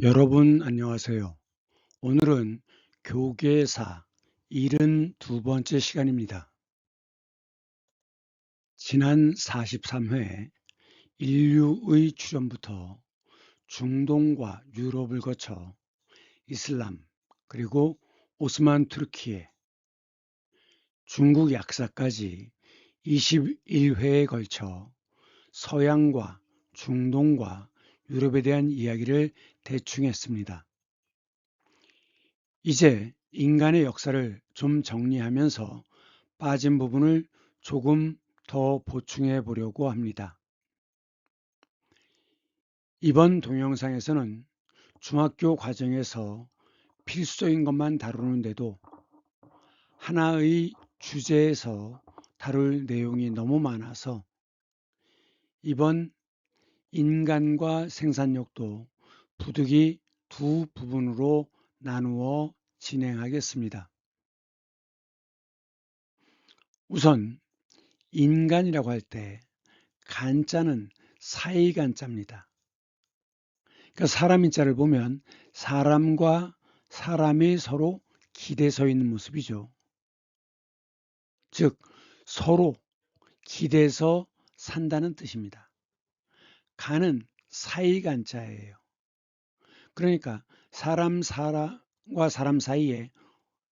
여러분 안녕하세요. 오늘은 교계사 72번째 시간입니다. 지난 43회 인류의 출현부터 중동과 유럽을 거쳐 이슬람 그리고 오스만 투르키에 중국 약사까지 21회에 걸쳐 서양과 중동과 유럽에 대한 이야기를 대충 했습니다. 이제 인간의 역사를 좀 정리하면서 빠진 부분을 조금 더 보충해 보려고 합니다. 이번 동영상에서는 중학교 과정에서 필수적인 것만 다루는데도 하나의 주제에서 다룰 내용이 너무 많아서 이번 인간과 생산력도 부득이 두 부분으로 나누어 진행하겠습니다. 우선 인간이라고 할 때 간자는 사이간자입니다. 그러니까 사람인자를 보면 사람과 사람이 서로 기대서 있는 모습이죠. 즉 서로 기대서 산다는 뜻입니다. 간은 사이간자예요. 그러니까 사람과 사람 사이에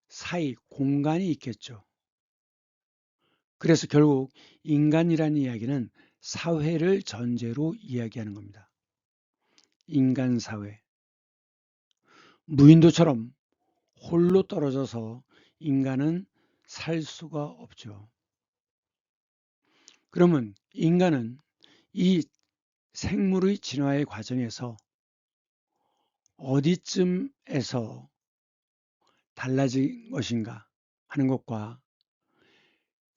사이 공간이 있겠죠. 그래서 결국 인간이라는 이야기는 사회를 전제로 이야기하는 겁니다. 인간 사회. 무인도처럼 홀로 떨어져서 인간은 살 수가 없죠. 그러면 인간은 이 생물의 진화의 과정에서 어디쯤에서 달라진 것인가 하는 것과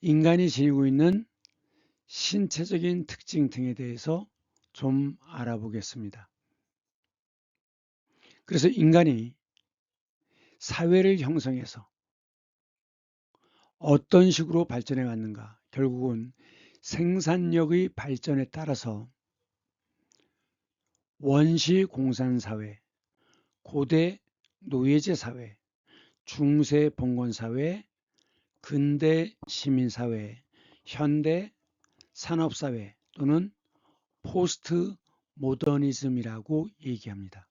인간이 지니고 있는 신체적인 특징 등에 대해서 좀 알아보겠습니다. 그래서 인간이 사회를 형성해서 어떤 식으로 발전해 왔는가, 결국은 생산력의 발전에 따라서 원시 공산사회, 고대 노예제 사회, 중세 봉건 사회, 근대 시민사회, 현대 산업사회 또는 포스트 모더니즘이라고 얘기합니다.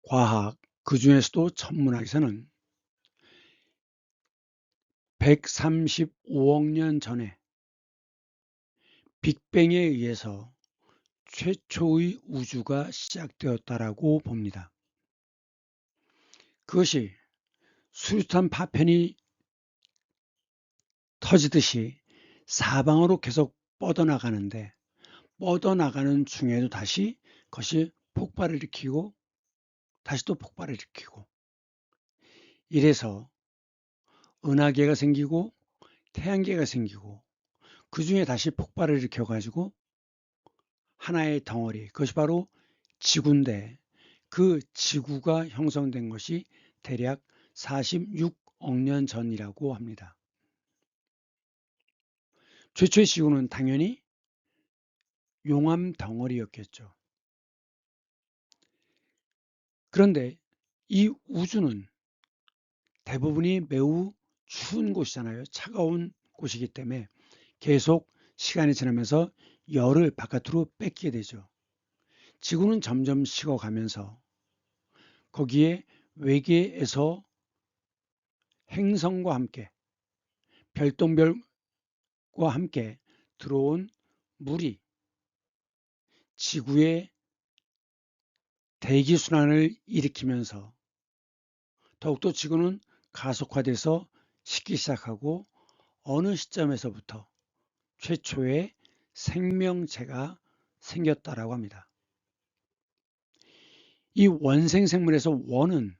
과학, 그 중에서도 천문학에서는 135억 년 전에 빅뱅에 의해서 최초의 우주가 시작되었다라고 봅니다. 그것이 수류탄 파편이 터지듯이 사방으로 계속 뻗어나가는데 뻗어나가는 중에도 다시 그것이 폭발을 일으키고 다시 또 폭발을 일으키고 이래서 은하계가 생기고 태양계가 생기고 그 중에 다시 폭발을 일으켜 가지고 하나의 덩어리, 그것이 바로 지구인데 그 지구가 형성된 것이 대략 46억 년 전이라고 합니다. 최초의 지구는 당연히 용암 덩어리였겠죠. 그런데 이 우주는 대부분이 매우 추운 곳이잖아요. 차가운 곳이기 때문에 계속 시간이 지나면서 열을 바깥으로 뺏게 되죠. 지구는 점점 식어가면서 거기에 외계에서 행성과 함께 별똥별과 함께 들어온 물이 지구의 대기순환을 일으키면서 더욱더 지구는 가속화돼서 식기 시작하고 어느 시점에서부터 최초의 생명체가 생겼다라고 합니다. 이 원생 생물에서 원은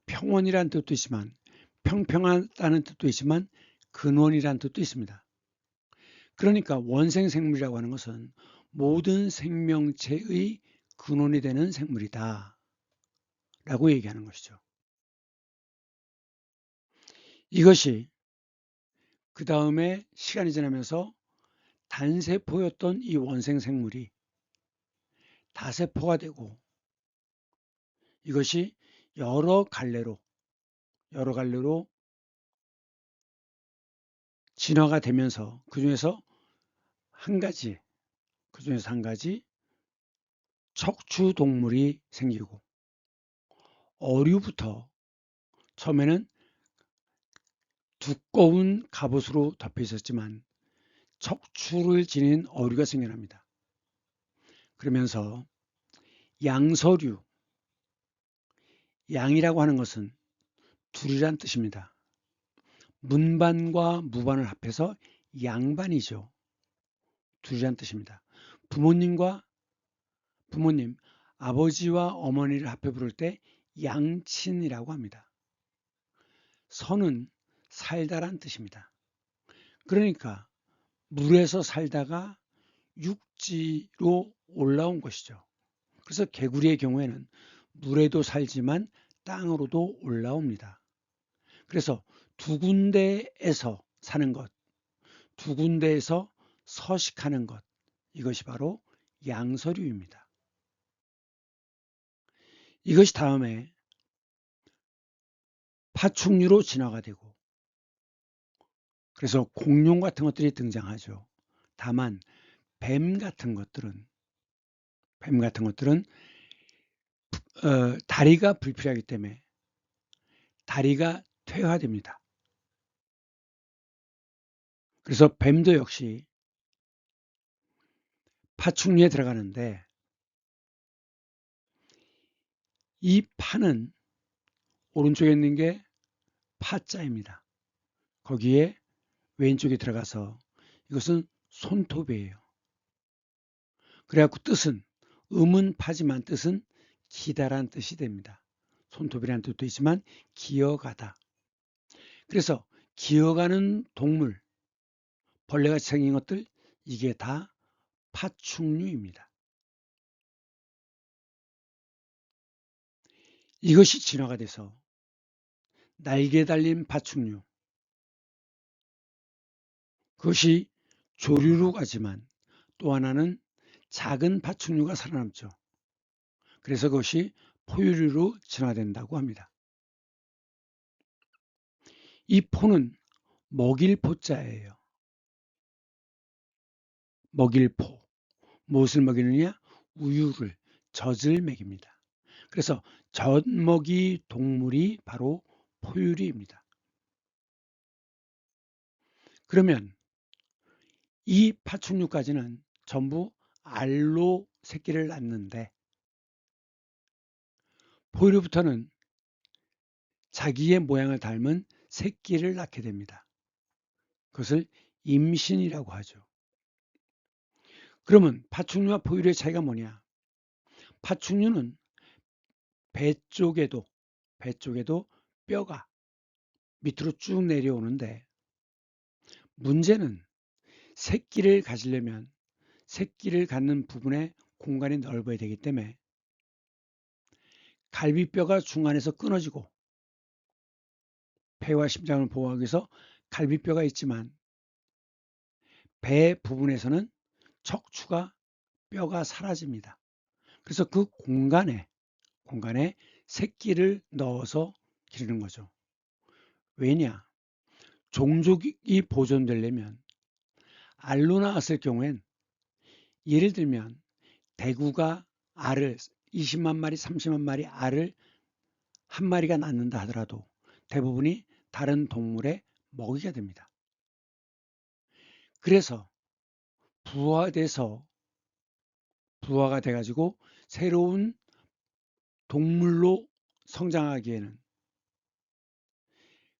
평원이라는 뜻도 있지만 평평하다는 뜻도 있지만 근원이라는 뜻도 있습니다. 그러니까 원생 생물이라고 하는 것은 모든 생명체의 근원이 되는 생물이다 라고 얘기하는 것이죠. 이것이 그 다음에 시간이 지나면서 단세포였던 이 원생 생물이 다세포가 되고 이것이 여러 갈래로 진화가 되면서 그중에서 한 가지 척추 동물이 생기고 어류부터 처음에는 두꺼운 갑옷으로 덮여 있었지만 척추를 지닌 어류가 생겨납니다. 그러면서 양서류, 양이라고 하는 것은 둘이란 뜻입니다. 문반과 무반을 합해서 양반이죠. 둘이란 뜻입니다. 부모님, 아버지와 어머니를 합해 부를 때 양친이라고 합니다. 선은 살다란 뜻입니다. 그러니까 물에서 살다가 육지로 올라온 것이죠. 그래서 개구리의 경우에는 물에도 살지만 땅으로도 올라옵니다. 그래서 두 군데에서 사는 것, 두 군데에서 서식하는 것, 이것이 바로 양서류입니다. 이것이 다음에 파충류로 진화가 되고 그래서 공룡 같은 것들이 등장하죠. 다만 뱀 같은 것들은 다리가 불필요하기 때문에 다리가 퇴화됩니다. 그래서 뱀도 역시 파충류에 들어가는데 이 파는 오른쪽에 있는 게 파자입니다. 거기에 왼쪽에 들어가서 이것은 손톱이에요. 그래갖고 뜻은 음은 파지만 뜻은 기다란 뜻이 됩니다. 손톱이라는 뜻도 있지만 기어가다. 그래서 기어가는 동물, 벌레같이 생긴 것들 이게 다 파충류입니다. 이것이 진화가 돼서 날개 달린 파충류, 그것이 조류로 가지만 또 하나는 작은 파충류가 살아남죠. 그래서 그것이 포유류로 진화된다고 합니다. 이 포는 먹일 포자예요. 먹일 포. 무엇을 먹이느냐? 우유를, 젖을 먹입니다. 그래서 젖먹이 동물이 바로 포유류입니다. 그러면 이 파충류까지는 전부 알로 새끼를 낳는데 포유류부터는 자기의 모양을 닮은 새끼를 낳게 됩니다. 그것을 임신이라고 하죠. 그러면 파충류와 포유류의 차이가 뭐냐? 파충류는 배 쪽에도 뼈가 밑으로 쭉 내려오는데 문제는 새끼를 가지려면 새끼를 갖는 부분에 공간이 넓어야 되기 때문에 갈비뼈가 중간에서 끊어지고 폐와 심장을 보호하기 위해서 갈비뼈가 있지만 배 부분에서는 척추가 뼈가 사라집니다. 그래서 그 공간에 새끼를 넣어서 기르는 거죠. 왜냐? 종족이 보존되려면 알로 나왔을 경우엔 예를 들면 대구가 알을 20만 마리, 30만 마리 알을 한 마리가 낳는다 하더라도 대부분이 다른 동물의 먹이가 됩니다. 그래서 부화가 돼가지고 새로운 동물로 성장하기에는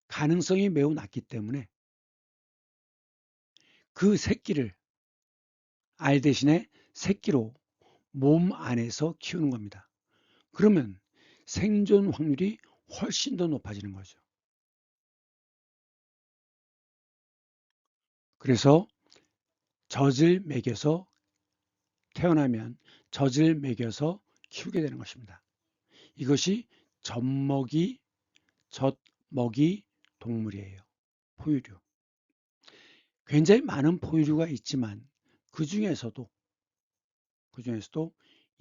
가능성이 매우 낮기 때문에 그 새끼를 알 대신에 새끼로 몸 안에서 키우는 겁니다. 그러면 생존 확률이 훨씬 더 높아지는 거죠. 그래서 젖을 먹여서 태어나면 젖을 먹여서 키우게 되는 것입니다. 이것이 젖먹이 동물이에요. 포유류. 굉장히 많은 포유류가 있지만 그 중에서도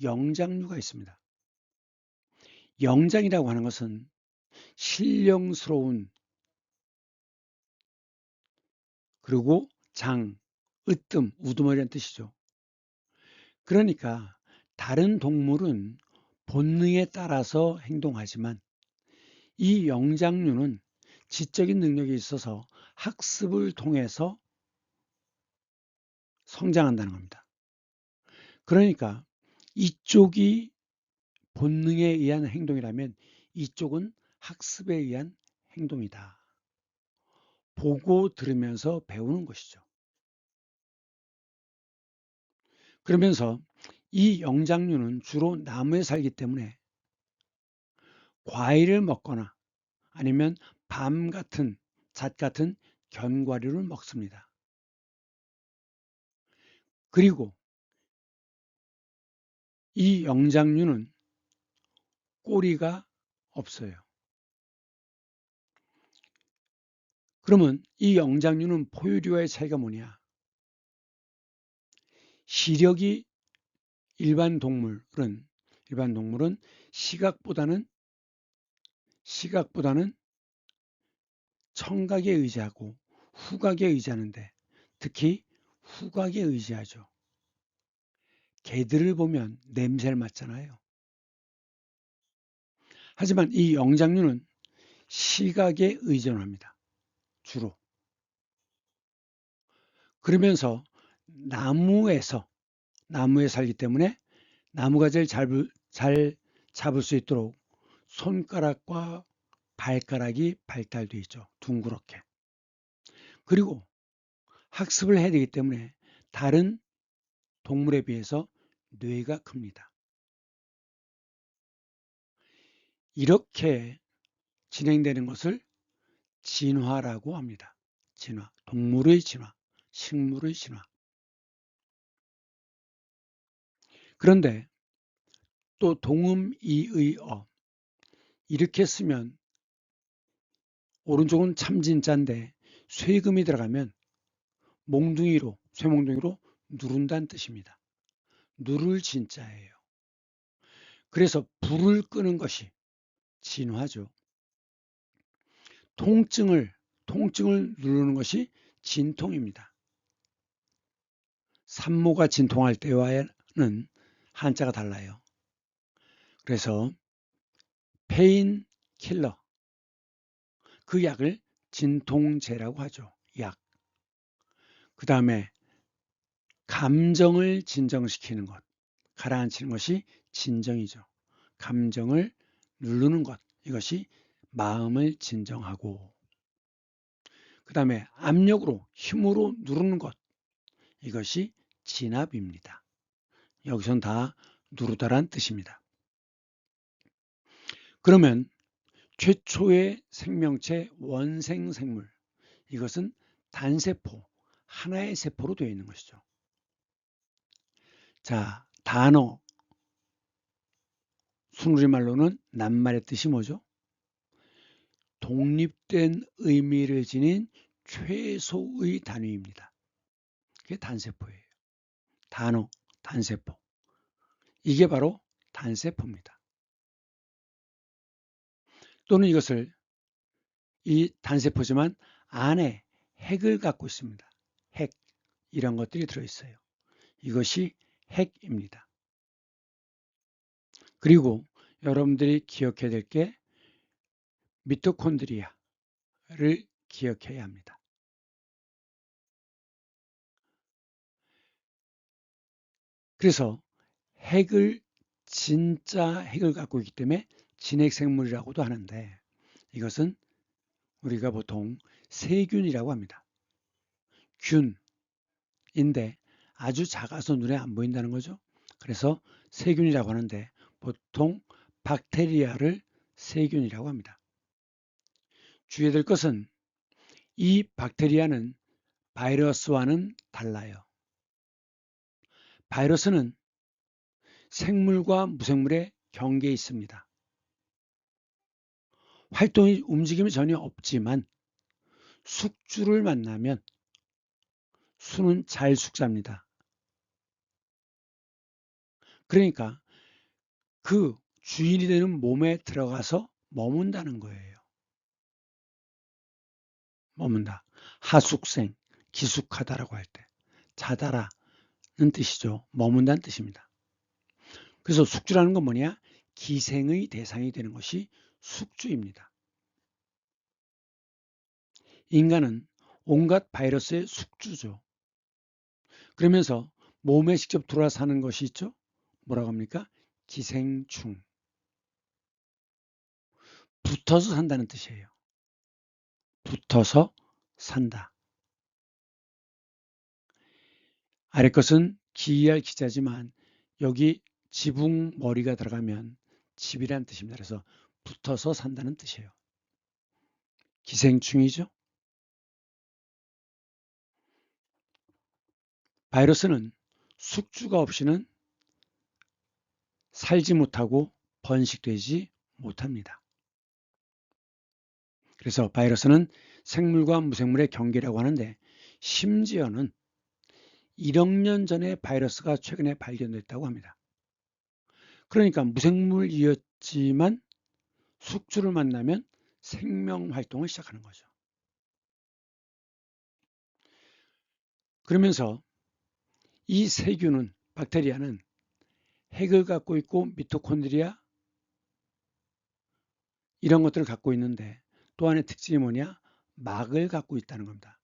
영장류가 있습니다. 영장이라고 하는 것은 신령스러운, 그리고 장, 으뜸, 우두머리란 뜻이죠. 그러니까 다른 동물은 본능에 따라서 행동하지만 이 영장류는 지적인 능력이 있어서 학습을 통해서 성장한다는 겁니다. 그러니까 이쪽이 본능에 의한 행동이라면 이쪽은 학습에 의한 행동이다. 보고 들으면서 배우는 것이죠. 그러면서 이 영장류는 주로 나무에 살기 때문에 과일을 먹거나 아니면 밤 같은 잣 같은 견과류를 먹습니다. 그리고 이 영장류는 꼬리가 없어요. 그러면 이 영장류는 포유류와의 차이가 뭐냐? 시력이 일반 동물은 시각보다는 청각에 의지하고 후각에 의지하는데 특히 후각에 의지하죠. 개들을 보면 냄새를 맡잖아요. 하지만 이 영장류는 시각에 의존합니다. 주로. 그러면서 나무에 살기 때문에 나무가 제일 잘 잡을 수 있도록 손가락과 발가락이 발달되어 있죠. 둥그렇게. 그리고 학습을 해야 되기 때문에 다른 동물에 비해서 뇌가 큽니다. 이렇게 진행되는 것을 진화라고 합니다. 진화, 동물의 진화, 식물의 진화. 그런데 또 동음이의어 이렇게 쓰면 오른쪽은 참진자인데 쇠금이 들어가면 쇠몽둥이로 누른다는 뜻입니다. 누를 진자예요. 그래서 불을 끄는 것이 진화죠. 통증을 누르는 것이 진통입니다. 산모가 진통할 때와는 한자가 달라요. 그래서 페인킬러, 그 약을 진통제라고 하죠. 약. 그 다음에 감정을 진정시키는 것, 가라앉히는 것이 진정이죠. 감정을 누르는 것, 이것이 마음을 진정하고, 그 다음에 압력으로 힘으로 누르는 것, 이것이 진압입니다. 여기선 다 누르다란 뜻입니다. 그러면 최초의 생명체 원생생물, 이것은 단세포, 하나의 세포로 되어 있는 것이죠. 자, 단어, 순우리말로는 낱말의 뜻이 뭐죠? 독립된 의미를 지닌 최소의 단위입니다. 그게 단세포예요. 단어, 단세포. 이게 바로 단세포입니다. 또는 이것을 이 단세포지만 안에 핵을 갖고 있습니다. 핵, 이런 것들이 들어있어요. 이것이 핵입니다. 그리고 여러분들이 기억해야 될 게 미토콘드리아를 기억해야 합니다. 그래서 진짜 핵을 갖고 있기 때문에 진핵생물이라고도 하는데 이것은 우리가 보통 세균이라고 합니다. 균인데 아주 작아서 눈에 안 보인다는 거죠. 그래서 세균이라고 하는데 보통 박테리아를 세균이라고 합니다. 주의해야 될 것은 이 박테리아는 바이러스와는 달라요. 바이러스는 생물과 무생물의 경계에 있습니다. 활동이 움직임이 전혀 없지만 숙주를 만나면 수는 잘 숙잡니다. 그러니까 그 주인이 되는 몸에 들어가서 머문다는 거예요. 머문다. 하숙생, 기숙하다라고 할 때. 자다라는 뜻이죠. 머문다는 뜻입니다. 그래서 숙주라는 건 뭐냐? 기생의 대상이 되는 것이 숙주입니다. 인간은 온갖 바이러스의 숙주죠. 그러면서 몸에 직접 들어와 사는 것이 있죠. 뭐라고 합니까? 기생충. 붙어서 산다는 뜻이에요. 붙어서 산다. 아래 것은 기이할 기자지만 여기 지붕 머리가 들어가면 집이란 뜻입니다. 그래서 붙어서 산다는 뜻이에요. 기생충이죠. 바이러스는 숙주가 없이는 살지 못하고 번식되지 못합니다. 그래서 바이러스는 생물과 무생물의 경계라고 하는데 심지어는 1억 년 전에 바이러스가 최근에 발견됐다고 합니다. 그러니까 무생물이었지만 숙주를 만나면 생명 활동을 시작하는 거죠. 그러면서 이 세균은 박테리아는 핵을 갖고 있고 미토콘드리아 이런 것들을 갖고 있는데 또 하나의 특징이 뭐냐? 막을 갖고 있다는 겁니다.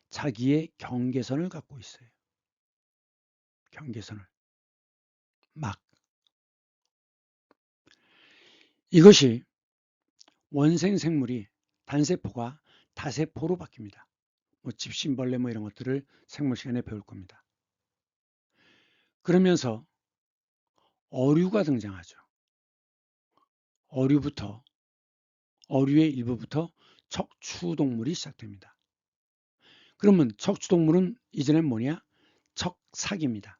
자기의 경계선을 갖고 있어요. 경계선을. 막. 이것이 원생 생물이 단세포가 다세포로 바뀝니다. 뭐 집신벌레 뭐 이런 것들을 생물 시간에 배울 겁니다. 그러면서 어류가 등장하죠. 어류의 일부부터 척추동물이 시작됩니다. 그러면 척추동물은 이전엔 뭐냐? 척삭입니다.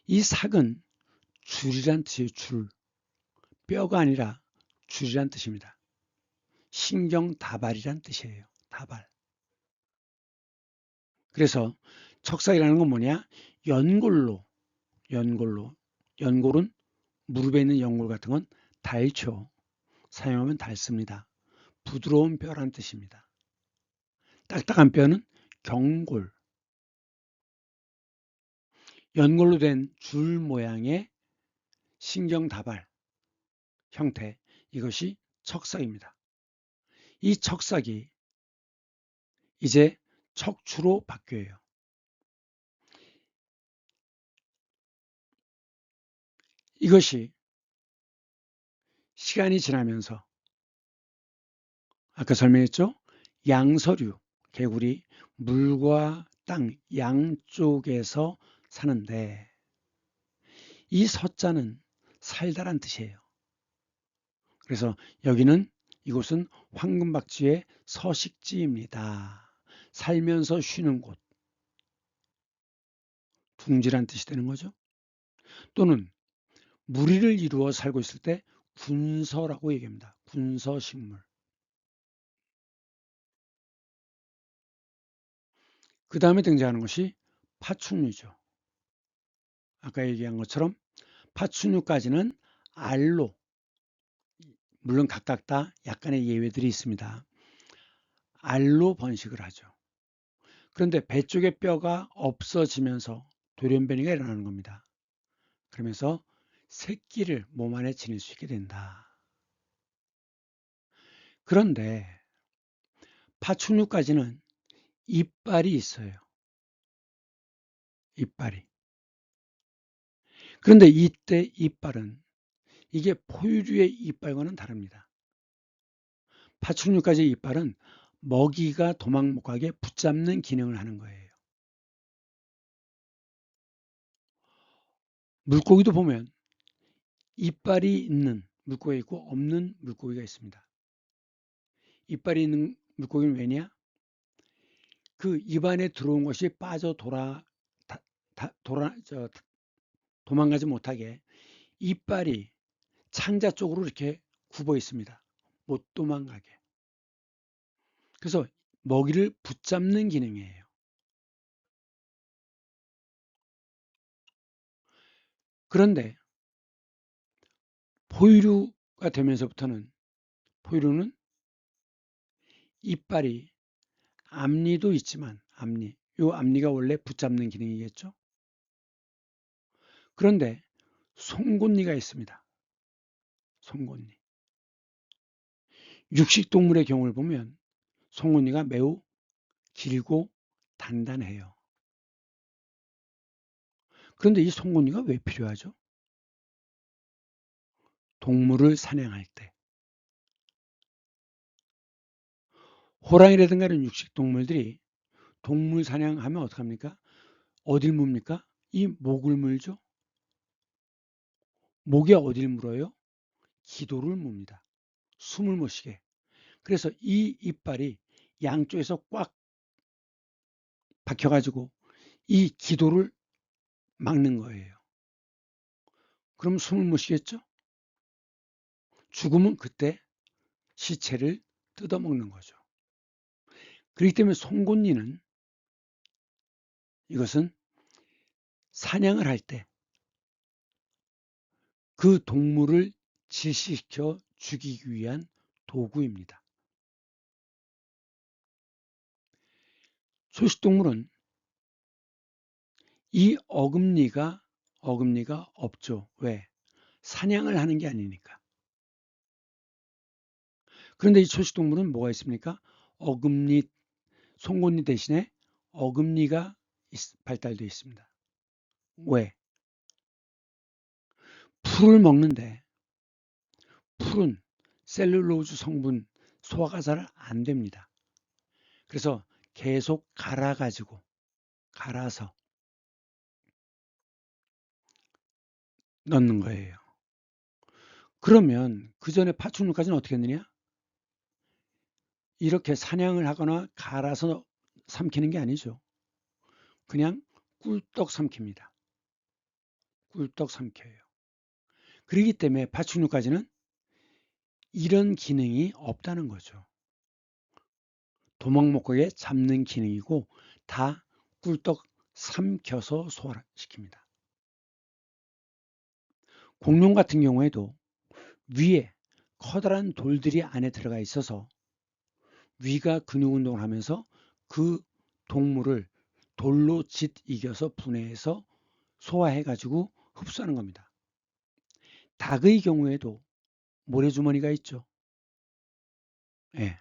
이 삭은 줄이란 뜻이에요. 줄. 뼈가 아니라 줄이란 뜻입니다. 신경다발이란 뜻이에요. 다발. 그래서 척삭이라는 건 뭐냐? 연골은 무릎에 있는 연골 같은 건 닳죠. 사용하면 닳습니다. 부드러운 뼈란 뜻입니다. 딱딱한 뼈는 경골. 연골로 된 줄 모양의 신경다발 형태, 이것이 척삭입니다. 이 척삭이 이제 척추로 바뀌어요. 이것이 시간이 지나면서 아까 설명했죠? 양서류, 개구리, 물과 땅 양쪽에서 사는데 이 서자는 살다란 뜻이에요. 그래서 여기는 이곳은 황금박쥐의 서식지입니다. 살면서 쉬는 곳, 둥지란 뜻이 되는 거죠. 또는 무리를 이루어 살고 있을 때 군서라고 얘기합니다. 군서식물. 그 다음에 등장하는 것이 파충류죠. 아까 얘기한 것처럼 파충류까지는 알로, 물론 각각 다 약간의 예외들이 있습니다. 알로 번식을 하죠. 그런데 배 쪽의 뼈가 없어지면서 돌연변이가 일어나는 겁니다. 그러면서 새끼를 몸 안에 지닐 수 있게 된다. 그런데 파충류까지는 이빨이 있어요. 이빨이. 그런데 이때 이빨은 이게 포유류의 이빨과는 다릅니다. 파충류까지의 이빨은 먹이가 도망 못 가게 붙잡는 기능을 하는 거예요. 물고기도 보면 이빨이 있는 물고기가 있고 없는 물고기가 있습니다. 이빨이 있는 물고기는 왜냐? 그 입안에 들어온 것이 빠져 도망가지 못하게 이빨이 창자 쪽으로 이렇게 굽어 있습니다. 못 도망가게. 그래서 먹이를 붙잡는 기능이에요. 그런데 포유류가 되면서부터는 포유류는 이빨이 앞니도 있지만 요 앞니가 원래 붙잡는 기능이겠죠. 그런데 송곳니가 있습니다. 송곳니. 육식동물의 경우를 보면 송곳니가 매우 길고 단단해요. 그런데 이 송곳니가 왜 필요하죠? 동물을 사냥할 때. 호랑이라든가 이런 육식동물들이 동물 사냥하면 어떡합니까? 어딜 뭅니까? 이 목을 물죠. 목에 어딜 물어요? 기도를 뭅니다. 숨을 못 쉬게. 그래서 이 이빨이 양쪽에서 꽉 박혀가지고 이 기도를 막는 거예요. 그럼 숨을 못 쉬겠죠? 죽으면 그때 시체를 뜯어먹는 거죠. 그렇기 때문에 송곳니는 이것은 사냥을 할 때 그 동물을 질식시켜 죽이기 위한 도구입니다. 초식동물은 이 어금니가 없죠. 왜? 사냥을 하는 게 아니니까. 그런데 이 초식동물은 뭐가 있습니까? 어금니, 송곳니 대신에 어금니가 발달되어 있습니다. 왜? 풀을 먹는데 풀은 셀룰로즈 성분 소화가 잘 안 됩니다. 그래서 계속 갈아서 넣는 거예요. 그러면 그 전에 파충류까지는 어떻게 했느냐? 이렇게 사냥을 하거나 갈아서 삼키는 게 아니죠. 그냥 꿀떡 삼킵니다. 꿀떡 삼켜요. 그렇기 때문에 파충류까지는 이런 기능이 없다는 거죠. 도망 못 가게 잡는 기능이고 다 꿀떡 삼켜서 소화시킵니다. 공룡 같은 경우에도 위에 커다란 돌들이 안에 들어가 있어서 위가 근육 운동을 하면서 그 동물을 돌로 이겨서 분해해서 소화해가지고 흡수하는 겁니다. 닭의 경우에도 모래주머니가 있죠. 예.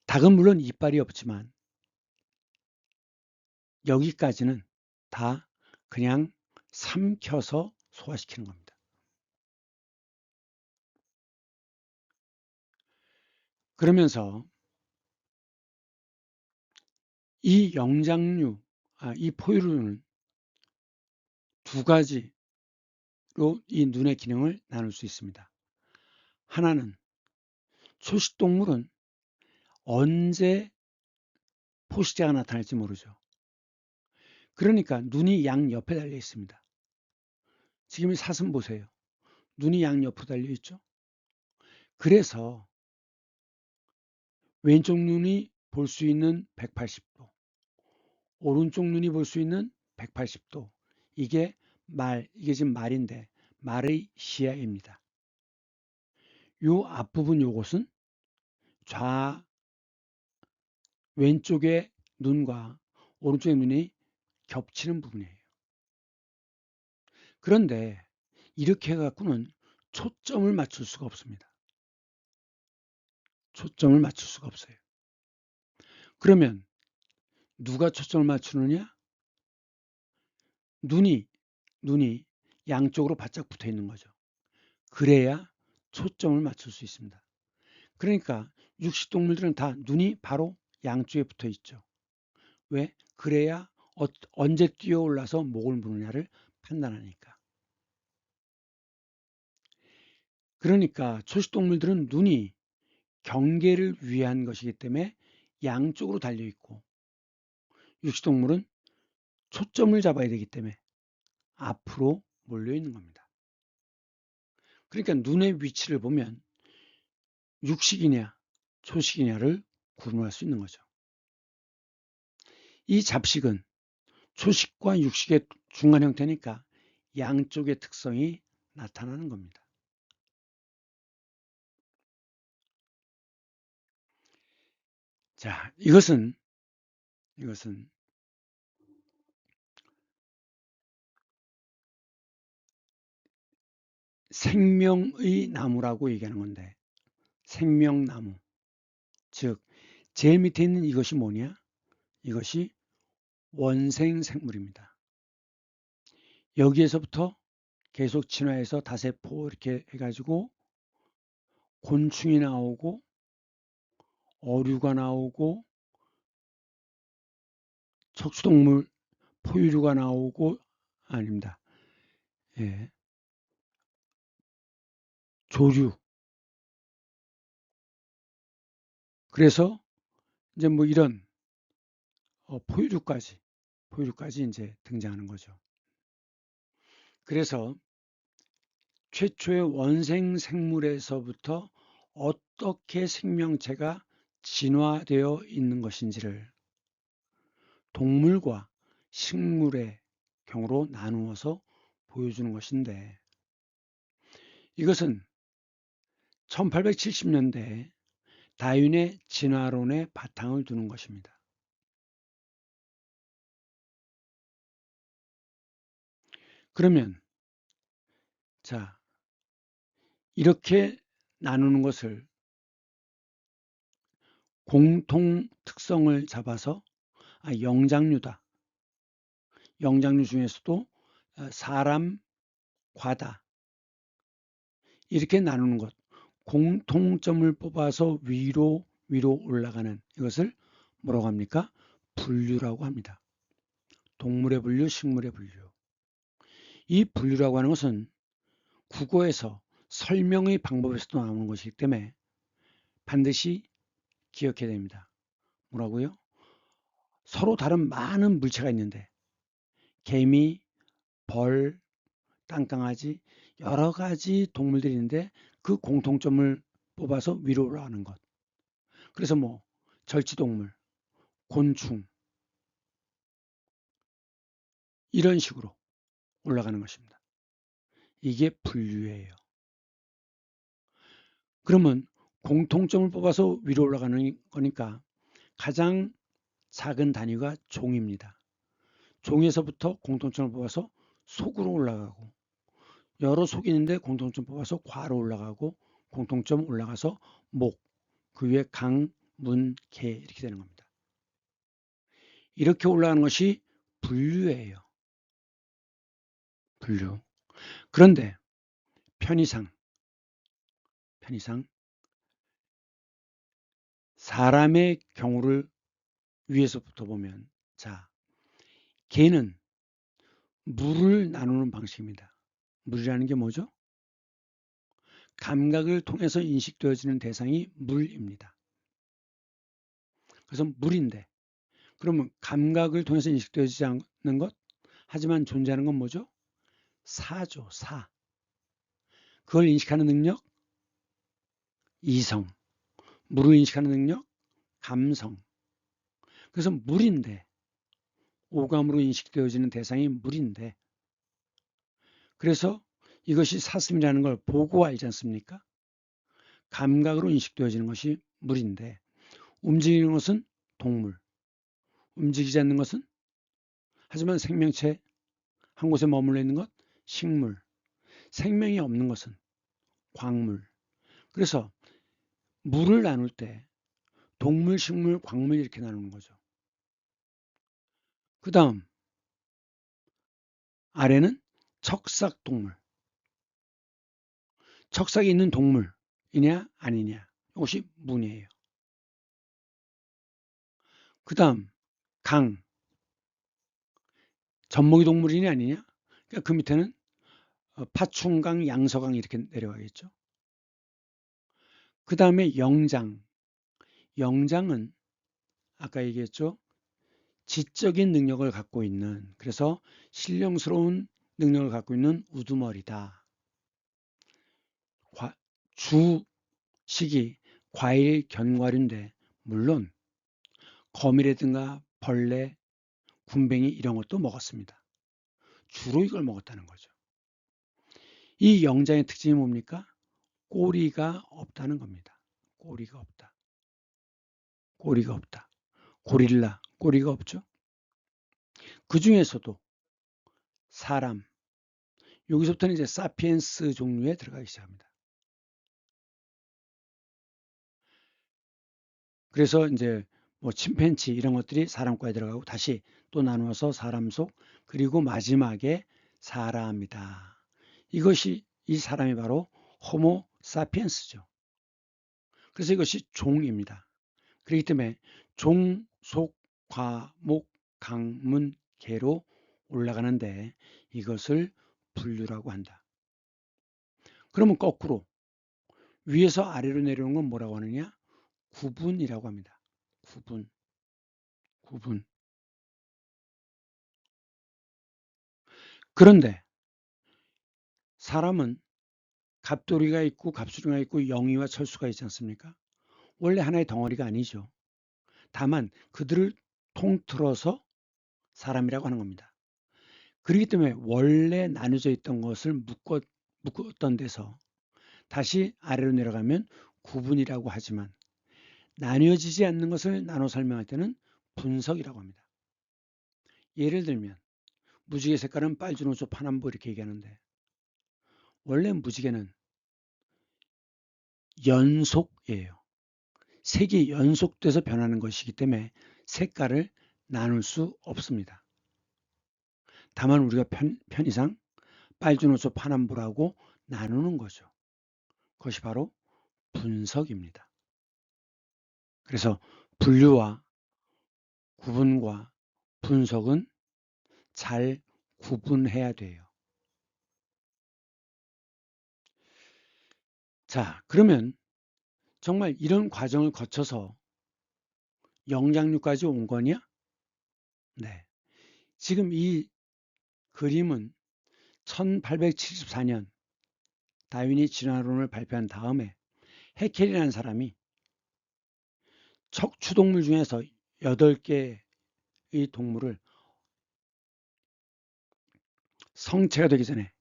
닭은 물론 이빨이 없지만 여기까지는 다 그냥 삼켜서 소화시키는 겁니다. 그러면서 이 영장류, 이 포유류는 두 가지로 이 눈의 기능을 나눌 수 있습니다. 하나는 초식동물은 언제 포식자가 나타날지 모르죠. 그러니까 눈이 양옆에 달려 있습니다. 지금 이 사슴 보세요. 눈이 양옆으로 달려 있죠. 그래서 왼쪽 눈이 볼 수 있는 180도, 오른쪽 눈이 볼 수 있는 180도. 이게 지금 말인데 말의 시야입니다. 요 앞부분 요것은 왼쪽의 눈과 오른쪽의 눈이 겹치는 부분이에요. 그런데 이렇게 해갖고는 초점을 맞출 수가 없습니다. 초점을 맞출 수가 없어요. 그러면 누가 초점을 맞추느냐? 눈이 양쪽으로 바짝 붙어 있는 거죠. 그래야 초점을 맞출 수 있습니다. 그러니까 육식동물들은 다 눈이 바로 양쪽에 붙어 있죠. 왜? 그래야 언제 뛰어올라서 목을 무느냐를 판단하니까. 그러니까 초식동물들은 눈이 경계를 위한 것이기 때문에 양쪽으로 달려 있고, 육식동물은 초점을 잡아야 되기 때문에 앞으로 몰려 있는 겁니다. 그러니까 눈의 위치를 보면 육식이냐 초식이냐를 구분할 수 있는 거죠. 이 잡식은 초식과 육식의 중간 형태니까 양쪽의 특성이 나타나는 겁니다. 자, 이것은 생명의 나무라고 얘기하는 건데, 생명나무. 즉, 제일 밑에 있는 이것이 뭐냐? 이것이 원생생물입니다. 여기에서부터 계속 진화해서 다세포 이렇게 해가지고 곤충이 나오고 어류가 나오고 척추동물 포유류가 나오고 아닙니다. 예, 조류. 그래서 이제 뭐 이런 포유류까지 이제 등장하는 거죠. 그래서 최초의 원생 생물에서부터 어떻게 생명체가 진화되어 있는 것인지를 동물과 식물의 경우로 나누어서 보여주는 것인데, 이것은 1870년대에 다윈의 진화론에 바탕을 두는 것입니다. 그러면 자, 이렇게 나누는 것을 공통 특성을 잡아서 영장류다. 영장류 중에서도 사람, 과다 이렇게 나누는 것, 공통점을 뽑아서 위로 올라가는 이것을 뭐라고 합니까? 분류라고 합니다. 동물의 분류, 식물의 분류. 이 분류라고 하는 것은 국어에서 설명의 방법에서도 나오는 것이기 때문에 반드시 기억해야 됩니다. 뭐라고요? 서로 다른 많은 물체가 있는데 개미, 벌, 땅강아지 여러 가지 동물들이 있는데 그 공통점을 뽑아서 위로 올라가는 것. 그래서 뭐 절지동물, 곤충 이런 식으로 올라가는 것입니다. 이게 분류예요. 그러면 공통점을 뽑아서 위로 올라가는 거니까 가장 작은 단위가 종입니다. 종에서부터 공통점을 뽑아서 속으로 올라가고 여러 속이 있는데 공통점 뽑아서 과로 올라가고 공통점 올라가서 목, 그 위에 강, 문, 개 이렇게 되는 겁니다. 이렇게 올라가는 것이 분류예요. 분류. 그런데 편의상 사람의 경우를 위에서부터 보면 자, 개는 물을 나누는 방식입니다. 물이라는 게 뭐죠? 감각을 통해서 인식되어지는 대상이 물입니다. 그래서 물인데 그러면 감각을 통해서 인식되어지지 않는 것 하지만 존재하는 건 뭐죠? 사죠. 사. 그걸 인식하는 능력 이성. 물을 인식하는 능력 감성. 그래서 물인데 오감으로 인식되어지는 대상이 물인데 그래서 이것이 사슴이라는 걸 보고 알지 않습니까? 감각으로 인식되어지는 것이 물인데 움직이는 것은 동물, 움직이지 않는 것은 하지만 생명체 한 곳에 머물러 있는 것 식물, 생명이 없는 것은 광물. 그래서 물을 나눌 때 동물, 식물, 광물 이렇게 나누는 거죠. 그 다음 아래는 척삭동물. 척삭이 있는 동물이냐 아니냐 이것이 문이에요. 그 다음 강, 젖먹이 동물이냐 아니냐 그러니까 그 밑에는 파충강, 양서강 이렇게 내려가겠죠. 그 다음에 영장. 영장은 아까 얘기했죠. 지적인 능력을 갖고 있는 그래서 신령스러운 능력을 갖고 있는 우두머리다. 주식이 과일 견과류인데 물론 거미라든가 벌레, 군뱅이 이런 것도 먹었습니다. 주로 이걸 먹었다는 거죠. 이 영장의 특징이 뭡니까? 꼬리가 없다는 겁니다. 꼬리가 없다. 꼬리가 없다. 고릴라, 꼬리가 없죠. 그 중에서도 사람, 여기서부터는 이제 사피엔스 종류에 들어가기 시작합니다. 그래서 이제 뭐 침팬치 이런 것들이 사람과에 들어가고 다시 또 나누어서 사람 속, 그리고 마지막에 사람이다. 이것이 이 사람이 바로 호모 사피엔스죠. 그래서 이것이 종입니다. 그렇기 때문에 종, 속, 과, 목, 강, 문, 계로 올라가는데 이것을 분류라고 한다. 그러면 거꾸로 위에서 아래로 내려오는 건 뭐라고 하느냐? 구분이라고 합니다. 구분, 구분. 그런데 사람은 갑돌이가 있고 갑수리가 있고 영희와 철수가 있지 않습니까? 원래 하나의 덩어리가 아니죠. 다만 그들을 통틀어서 사람이라고 하는 겁니다. 그렇기 때문에 원래 나눠져 있던 것을 묶었던 데서 다시 아래로 내려가면 구분이라고 하지만 나뉘어지지 않는 것을 나눠 설명할 때는 분석이라고 합니다. 예를 들면 무지개 색깔은 빨주노초 파남보 이렇게 얘기하는데 원래 무지개는 연속이에요. 색이 연속돼서 변하는 것이기 때문에 색깔을 나눌 수 없습니다. 다만 우리가 편의상 빨주노초 파남보라고 나누는 거죠. 그것이 바로 분석입니다. 그래서 분류와 구분과 분석은 잘 구분해야 돼요. 자, 그러면 정말 이런 과정을 거쳐서 영장류까지 온 거냐? 네. 지금 이 그림은 1874년 다윈이 진화론을 발표한 다음에 해켈이라는 사람이 척추동물 중에서 8개의 동물을 성체가 되기 전에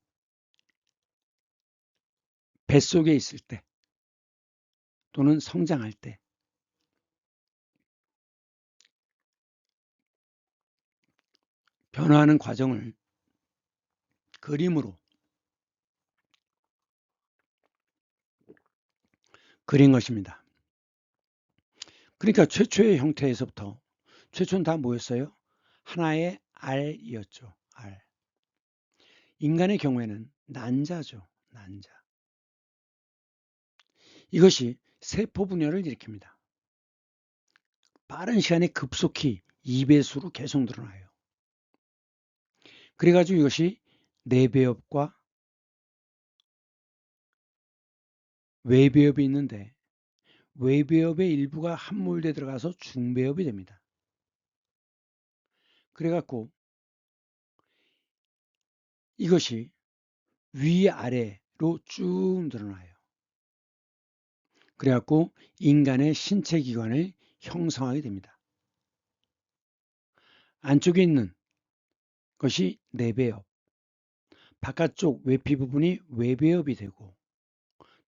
뱃속에 있을 때 또는 성장할 때 변화하는 과정을 그림으로 그린 것입니다. 그러니까 최초의 형태에서부터 최초는 다 뭐였어요? 하나의 알이었죠. 알. 인간의 경우에는 난자죠. 난자. 이것이 세포 분열을 일으킵니다. 빠른 시간에 급속히 2배수로 계속 늘어나요. 그래가지고 이것이 내배엽과 외배엽이 있는데 외배엽의 일부가 함몰돼 들어가서 중배엽이 됩니다. 그래갖고 이것이 위아래로 쭉 늘어나요. 그래갖고 인간의 신체 기관을 형성하게 됩니다. 안쪽에 있는 것이 내배엽, 바깥쪽 외피 부분이 외배엽이 되고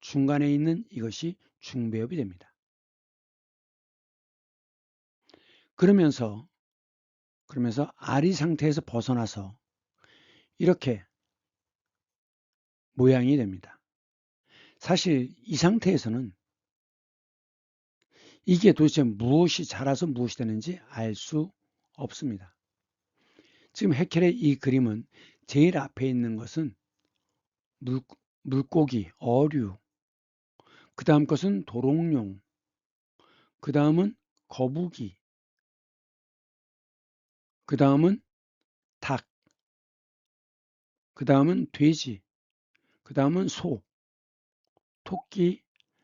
중간에 있는 이것이 중배엽이 됩니다. 그러면서 아리 상태에서 벗어나서 이렇게 모양이 됩니다. 사실 이 상태에서는 이게 도대체 무엇이 자라서 무엇이 되는지 알 수 없습니다. 지금 해켈의 이 그림은 제일 앞에 있는 것은 물고기, 어류, 그 다음 것은 도롱뇽, 그 다음은 거북이, 그 다음은 닭, 그 다음은 돼지, 그 다음은 소, 토끼,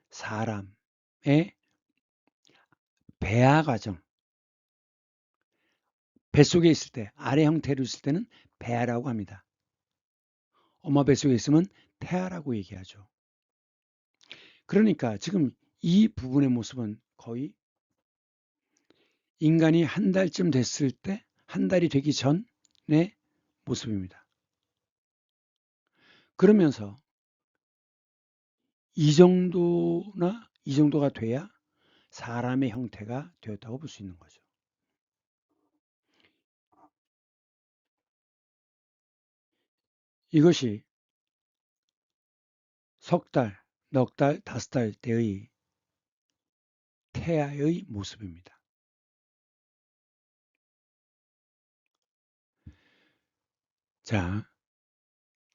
사람의 배아 과정. 뱃속에 있을 때, 아래 형태로 있을 때는 배아라고 합니다. 엄마 뱃속에 있으면 태아라고 얘기하죠. 그러니까 지금 이 부분의 모습은 거의 인간이 한 달쯤 됐을 때, 한 달이 되기 전의 모습입니다. 그러면서 이 정도가 돼야 사람의 형태가 되었다고 볼 수 있는 거죠. 이것이 석 달, 넉 달, 다섯 달 때의 태아의 모습입니다. 자,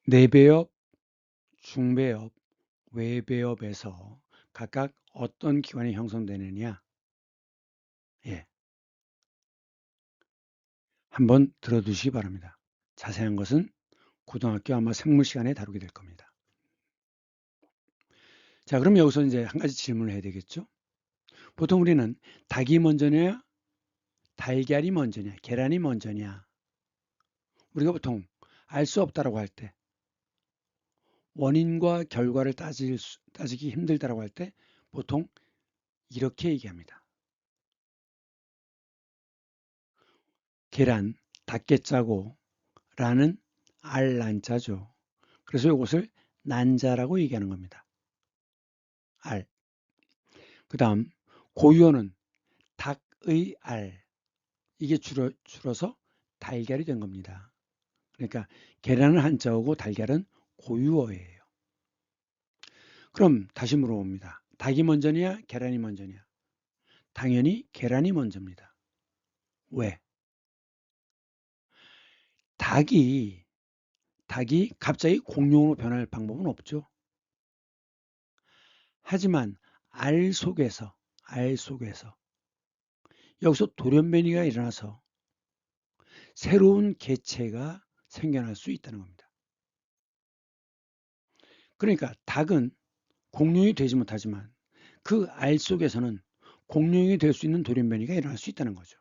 내배엽, 중배엽, 외배엽에서 각각 어떤 기관이 형성되느냐? 예, 한번 들어두시기 바랍니다. 자세한 것은 고등학교 아마 생물 시간에 다루게 될 겁니다. 자, 그럼 여기서 이제 한 가지 질문을 해야 되겠죠? 보통 우리는 닭이 먼저냐, 달걀이 먼저냐, 계란이 먼저냐? 우리가 보통 알 수 없다라고 할 때, 원인과 결과를 따지기 힘들다라고 할 때 보통 이렇게 얘기합니다. 계란, 닭게짜고 라는 알 난자죠. 그래서 이것을 난자라고 얘기하는 겁니다. 알. 그 다음 고유어는 닭의 알. 이게 줄어서 달걀이 된 겁니다. 그러니까 계란은 한자어고 달걀은 고유어예요. 그럼 다시 물어봅니다. 닭이 먼저냐 계란이 먼저냐? 당연히 계란이 먼저입니다. 왜? 닭이 갑자기 공룡으로 변할 방법은 없죠. 하지만 알 속에서 여기서 돌연변이가 일어나서 새로운 개체가 생겨날 수 있다는 겁니다. 그러니까 닭은 공룡이 되지 못하지만 그 알 속에서는 공룡이 될 수 있는 돌연변이가 일어날 수 있다는 거죠.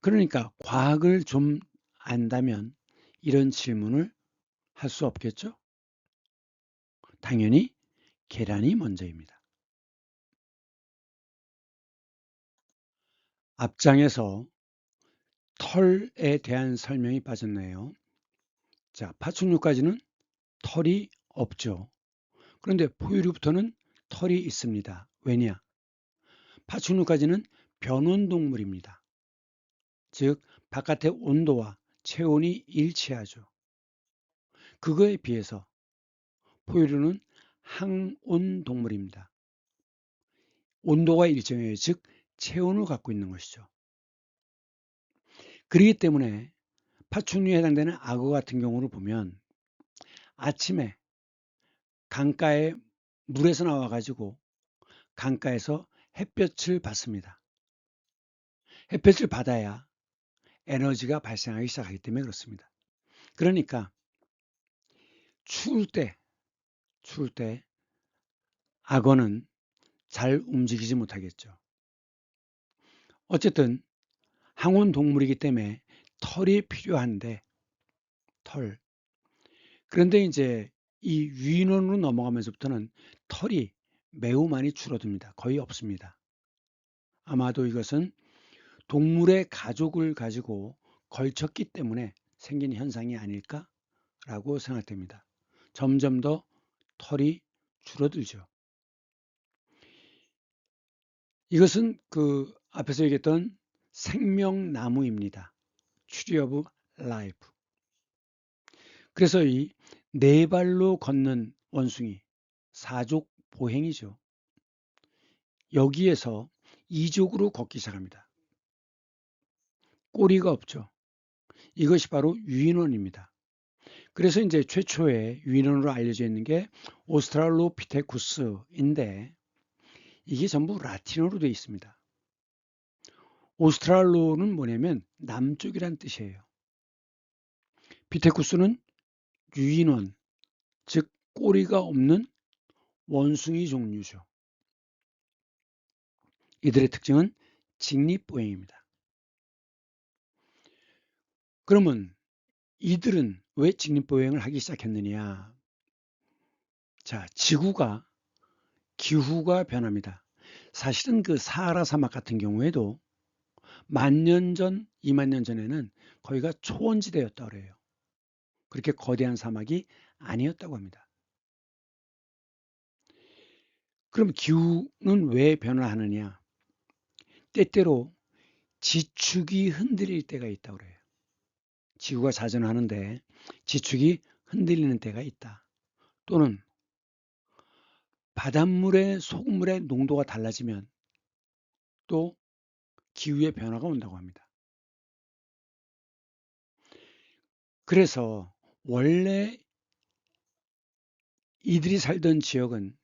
그러니까 과학을 좀 안다면 이런 질문을 할 수 없겠죠? 당연히 계란이 먼저입니다. 앞장에서 털에 대한 설명이 빠졌네요. 자, 파충류까지는 털이 없죠. 그런데 포유류부터는 털이 있습니다. 왜냐? 파충류까지는 변온동물입니다. 즉 바깥의 온도와 체온이 일치하죠. 그거에 비해서 포유류는 항온동물입니다. 온도가 일정해요. 즉 체온을 갖고 있는 것이죠. 그렇기 때문에 파충류에 해당되는 악어 같은 경우를 보면 아침에 강가에 물에서 나와가지고 강가에서 햇볕을 받습니다. 햇볕을 받아야 에너지가 발생하기 시작하기 때문에 그렇습니다. 그러니까 추울 때 악어는 잘 움직이지 못하겠죠. 어쨌든 항온 동물이기 때문에 털이 필요한데 털. 그런데 이제 이 유인원으로 넘어가면서부터는 털이 매우 많이 줄어듭니다. 거의 없습니다. 아마도 이것은 동물의 가족을 가지고 걸쳤기 때문에 생긴 현상이 아닐까라고 생각됩니다. 점점 더 털이 줄어들죠. 이것은 그 앞에서 얘기했던 생명나무입니다. Tree of Life. 그래서 이 네 발로 걷는 원숭이, 사족 보행이죠. 여기에서 이족으로 걷기 시작합니다. 꼬리가 없죠. 이것이 바로 유인원입니다. 그래서 이제 최초의 유인원으로 알려져 있는 게 오스트랄로피테쿠스인데 이게 전부 라틴어로 되어 있습니다. 오스트랄로는 뭐냐면 남쪽이란 뜻이에요. 피테쿠스는 유인원, 즉 꼬리가 없는 원숭이 종류죠. 이들의 특징은 직립보행입니다. 그러면 이들은 왜 직립보행을 하기 시작했느냐? 자, 기후가 변합니다. 사실은 그 사하라 사막 같은 경우에도 10,000년 전, 20,000년 전에는 거기가 초원지대였다고 그래요. 그렇게 거대한 사막이 아니었다고 합니다. 그럼 기후는 왜 변화하느냐? 때때로 지축이 흔들릴 때가 있다고 그래요. 지구가 자전하는데 지축이 흔들리는 때가 있다. 또는 바닷물의 소금물의 농도가 달라지면 또 기후의 변화가 온다고 합니다. 그래서 원래 이들이 살던 지역은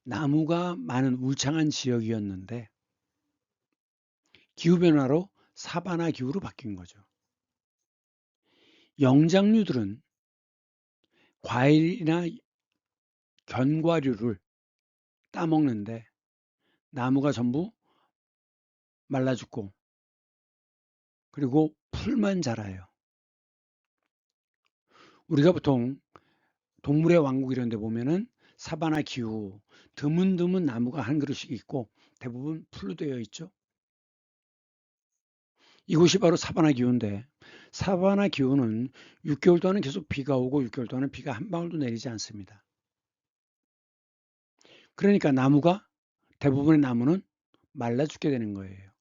나무가 많은 울창한 지역이었는데 기후변화로 사바나 기후로 바뀐 거죠. 영장류들은 과일이나 견과류를 따먹는데 나무가 전부 말라 죽고 그리고 풀만 자라요. 우리가 보통 동물의 왕국 이런 데 보면은 사바나 기후 드문드문 나무가 한 그루씩 있고 대부분 풀로 되어 있죠. 이곳이 바로 사바나 기후인데 사바나 기후는 6개월 동안은 계속 비가 오고 6개월 동안은 비가 한 방울도 내리지 않습니다. 그러니까 대부분의 나무는 말라 죽게 되는 거예요.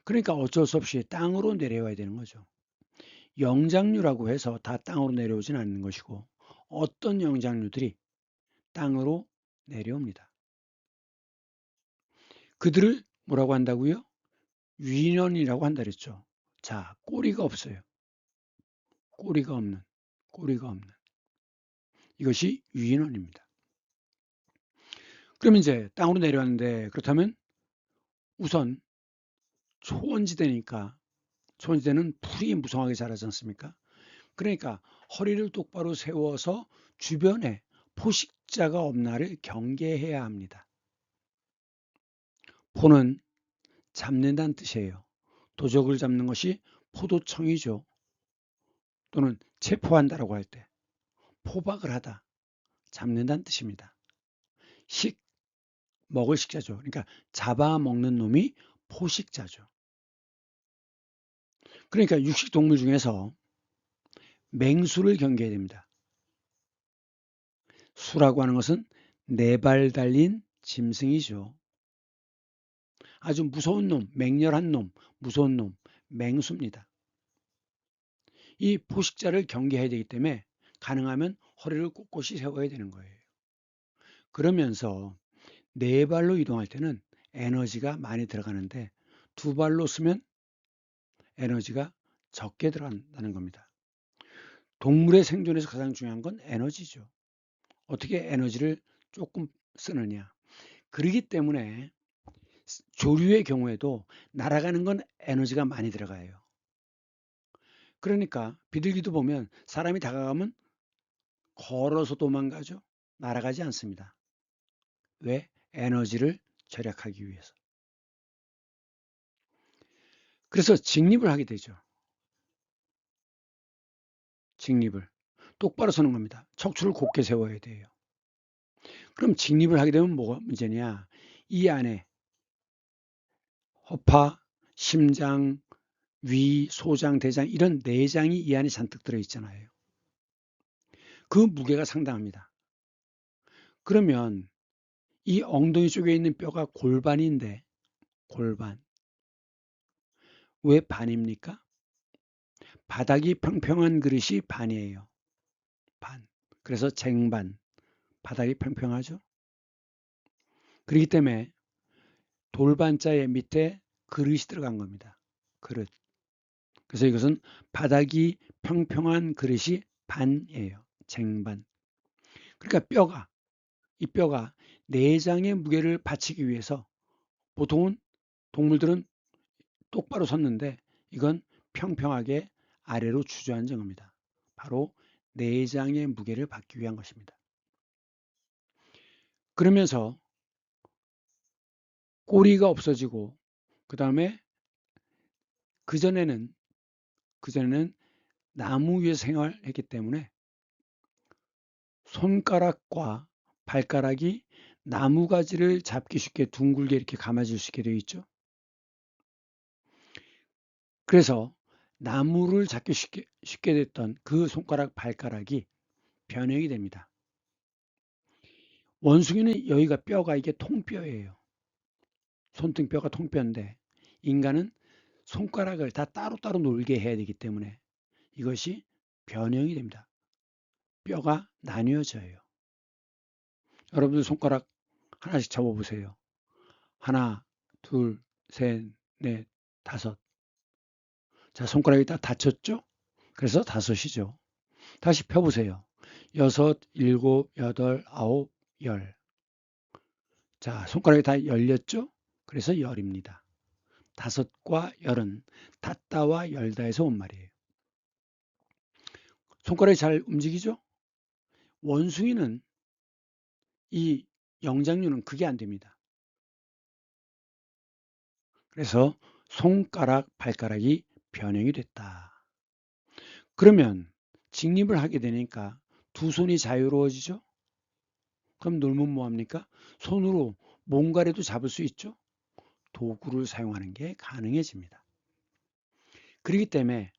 그러니까 어쩔 수 없이 땅으로 내려와야 되는 거죠. 영장류라고 해서 다 땅으로 내려오진 않는 것이고 어떤 영장류들이 땅으로 내려옵니다. 그들을 뭐라고 한다고요? 유인원이라고 한다 그랬죠. 자, 꼬리가 없어요. 꼬리가 없는. 이것이 유인원입니다. 그럼 이제 땅으로 내려왔는데 그렇다면 우선 초원지대는 풀이 무성하게 자라지 않습니까? 그러니까 허리를 똑바로 세워서 주변에 포식자가 없나를 경계해야 합니다. 포는 잡는다는 뜻이에요. 도적을 잡는 것이 포도청이죠. 또는 체포한다라고 할 때 포박을 하다, 잡는다는 뜻입니다. 먹을 식자죠. 그러니까 잡아먹는 놈이 포식자죠. 그러니까 육식동물 중에서 맹수를 경계해야 됩니다. 수라고 하는 것은 4발 달린 짐승이죠. 아주 무서운 놈, 맹렬한 놈, 무서운 놈, 맹수입니다. 이 포식자를 경계해야 되기 때문에 가능하면 허리를 꼿꼿이 세워야 되는 거예요. 그러면서 4발로 이동할 때는 에너지가 많이 들어가는데 2발로 쓰면 에너지가 적게 들어간다는 겁니다. 동물의 생존에서 가장 중요한 건 에너지죠. 어떻게 에너지를 조금 쓰느냐. 그러기 때문에 조류의 경우에도 날아가는 건 에너지가 많이 들어가요. 그러니까 비둘기도 보면 사람이 다가가면 걸어서 도망가죠. 날아가지 않습니다. 왜? 에너지를 절약하기 위해서. 그래서 직립을 하게 되죠. 직립을. 똑바로 서는 겁니다. 척추를 곧게 세워야 돼요. 그럼 직립을 하게 되면 뭐가 문제냐? 이 안에 허파, 심장, 위, 소장, 대장 이런 내장이 이 안에 잔뜩 들어있잖아요. 그 무게가 상당합니다. 그러면 이 엉덩이 쪽에 있는 뼈가 골반인데 골반. 왜 반입니까? 바닥이 평평한 그릇이 반이에요. 반. 그래서 쟁반. 바닥이 평평하죠. 그렇기 때문에 돌반자의 밑에 그릇이 들어간 겁니다. 그릇. 그래서 이것은 바닥이 평평한 그릇이 반이에요. 쟁반. 그러니까 이 뼈가 내장의 무게를 받치기 위해서 보통은 동물들은 똑바로 섰는데 이건 평평하게 아래로 주저앉은 겁니다. 바로 내장의 무게를 받기 위한 것입니다. 그러면서 꼬리가 없어지고 그 다음에 그전에는 나무 위에 생활했기 때문에 손가락과 발가락이 나무가지를 잡기 쉽게 둥글게 이렇게 감아질 수 있게 되어 있죠. 그래서 나무를 잡기 쉽게 됐던 그 손가락 발가락이 변형이 됩니다. 원숭이는 여기가 뼈가 이게 통뼈예요. 손등뼈가 통뼈인데 인간은 손가락을 다 따로따로 놀게 해야 되기 때문에 이것이 변형이 됩니다. 뼈가 나뉘어져요. 여러분들 손가락 하나씩 접어보세요. 하나, 둘, 셋, 넷, 다섯. 자, 손가락이 다 닫혔죠? 그래서 다섯이죠. 다시 펴보세요. 여섯, 일곱, 여덟, 아홉, 열. 자, 손가락이 다 열렸죠? 그래서 열입니다. 다섯과 열은 닫다와 열다에서 온 말이에요. 손가락이 잘 움직이죠? 원숭이는 이 영장류는 그게 안 됩니다. 그래서 손가락, 발가락이 변형이 됐다. 그러면 직립을 하게 되니까 두 손이 자유로워지죠? 그럼 놀면 뭐합니까? 손으로 뭔가라도 잡을 수 있죠? 도구를 사용하는 게 가능해집니다. 그렇기 때문에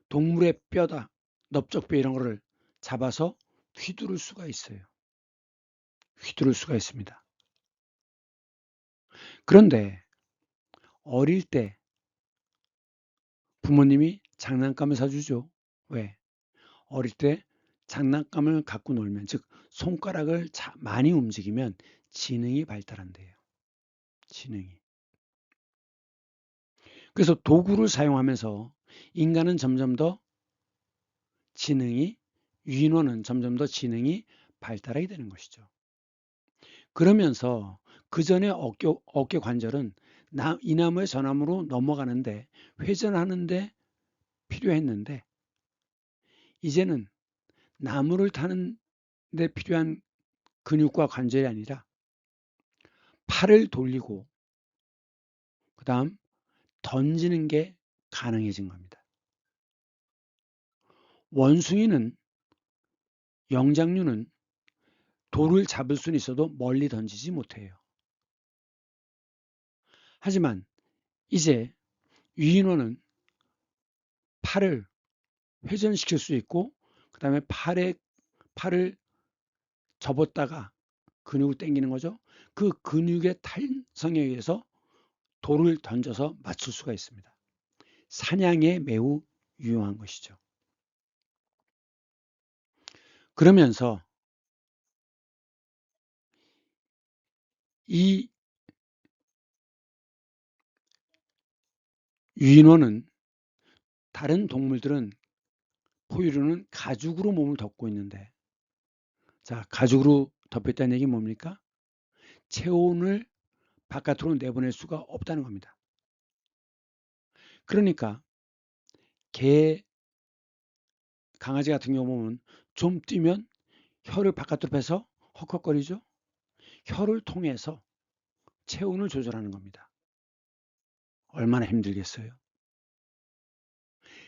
동물의 뼈다, 넓적뼈 이런 거를 잡아서 휘두를 수가 있어요. 휘두를 수가 있습니다. 그런데 어릴 때 부모님이 장난감을 사주죠. 왜? 어릴 때 장난감을 갖고 놀면, 즉 손가락을 많이 움직이면 지능이 발달한대요. 지능이. 그래서 도구를 사용하면서 인간은 점점 더 지능이, 유인원은 점점 더 지능이 발달하게 되는 것이죠. 그러면서 그 전에 어깨 관절은 이 나무에 저 나무로 넘어가는데 회전하는데 필요했는데 이제는 나무를 타는 데 필요한 근육과 관절이 아니라 팔을 돌리고 그 다음 던지는 게 가능해진 겁니다. 원숭이는 영장류는 돌을 잡을 수는 있어도 멀리 던지지 못해요. 하지만 이제 유인원은 팔을 회전시킬 수 있고 그 다음에 팔을 접었다가 근육을 당기는 거죠. 그 근육의 탄성에 의해서 돌을 던져서 맞출 수가 있습니다. 사냥에 매우 유용한 것이죠. 그러면서 이 유인원은 다른 동물들은 포유류는 가죽으로 몸을 덮고 있는데 자, 가죽으로 덮였다는 얘기는 뭡니까? 체온을 바깥으로 내보낼 수가 없다는 겁니다. 그러니까 개, 강아지 같은 경우 보면 좀 뛰면 혀를 바깥으로 빼서 헉헉거리죠. 혀를 통해서 체온을 조절하는 겁니다. 얼마나 힘들겠어요.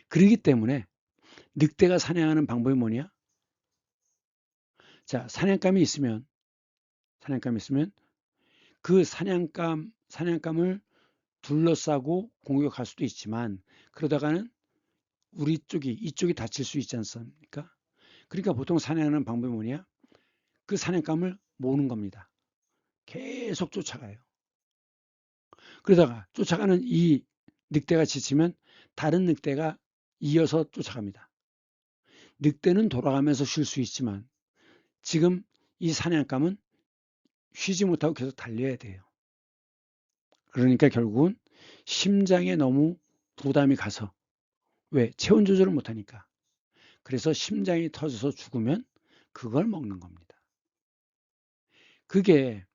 그렇기 때문에 늑대가 사냥하는 방법이 뭐냐? 자, 사냥감이 있으면 그 사냥감을 둘러싸고 공격할 수도 있지만 그러다가는 이쪽이 다칠 수 있지 않습니까? 그러니까 보통 사냥하는 방법이 뭐냐? 그 사냥감을 모으는 겁니다. 계속 쫓아가요. 그러다가 쫓아가는 이 늑대가 지치면 다른 늑대가 이어서 쫓아갑니다. 늑대는 돌아가면서 쉴 수 있지만 지금 이 사냥감은 쉬지 못하고 계속 달려야 돼요. 그러니까 결국은 심장에 너무 부담이 가서 왜? 체온 조절을 못하니까. 그래서 심장이 터져서 죽으면 그걸 먹는 겁니다. 그게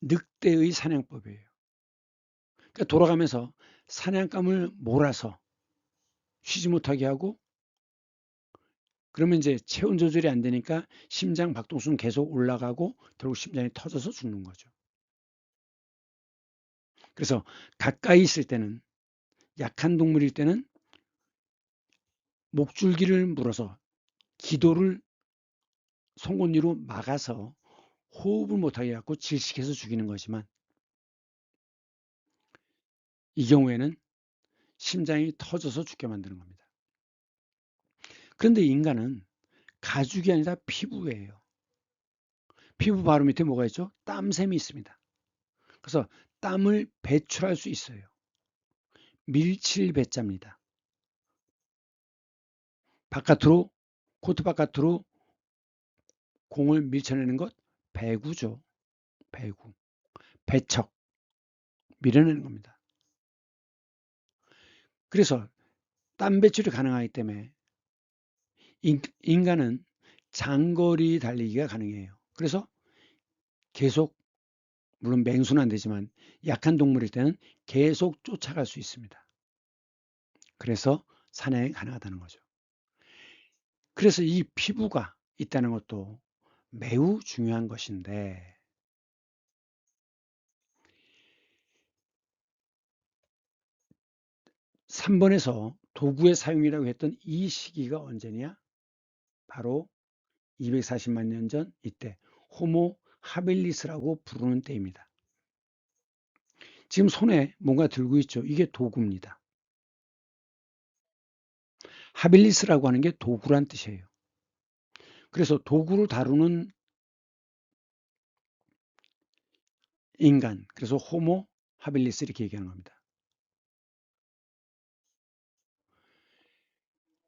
늑대의 사냥법이에요. 그러니까 돌아가면서 사냥감을 몰아서 쉬지 못하게 하고 그러면 이제 체온 조절이 안 되니까 심장 박동수는 계속 올라가고 결국 심장이 터져서 죽는 거죠. 그래서 가까이 있을 때는 약한 동물일 때는 목줄기를 물어서 기도를 송곳니로 막아서 호흡을 못하게 해갖고 질식해서 죽이는 거지만 이 경우에는 심장이 터져서 죽게 만드는 겁니다. 그런데 인간은 가죽이 아니라 피부예요. 피부 바로 밑에 뭐가 있죠? 땀샘이 있습니다. 그래서 땀을 배출할 수 있어요. 밀칠배자입니다. 바깥으로, 코트 바깥으로 공을 밀쳐내는 것, 배구죠. 배구. 배척. 밀어내는 겁니다. 그래서 땀 배출이 가능하기 때문에 인간은 장거리 달리기가 가능해요. 그래서 계속, 물론 맹수는 안 되지만 약한 동물일 때는 계속 쫓아갈 수 있습니다. 그래서 사냥이 가능하다는 거죠. 그래서 이 피부가 있다는 것도 매우 중요한 것인데, 3번에서 도구의 사용이라고 했던 이 시기가 언제냐? 바로 240만 년 전 이때 호모 하빌리스라고 부르는 때입니다. 지금 손에 뭔가 들고 있죠. 이게 도구입니다. 하빌리스라고 하는 게 도구란 뜻이에요. 그래서 도구를 다루는 인간, 그래서 호모 하빌리스 이렇게 얘기하는 겁니다.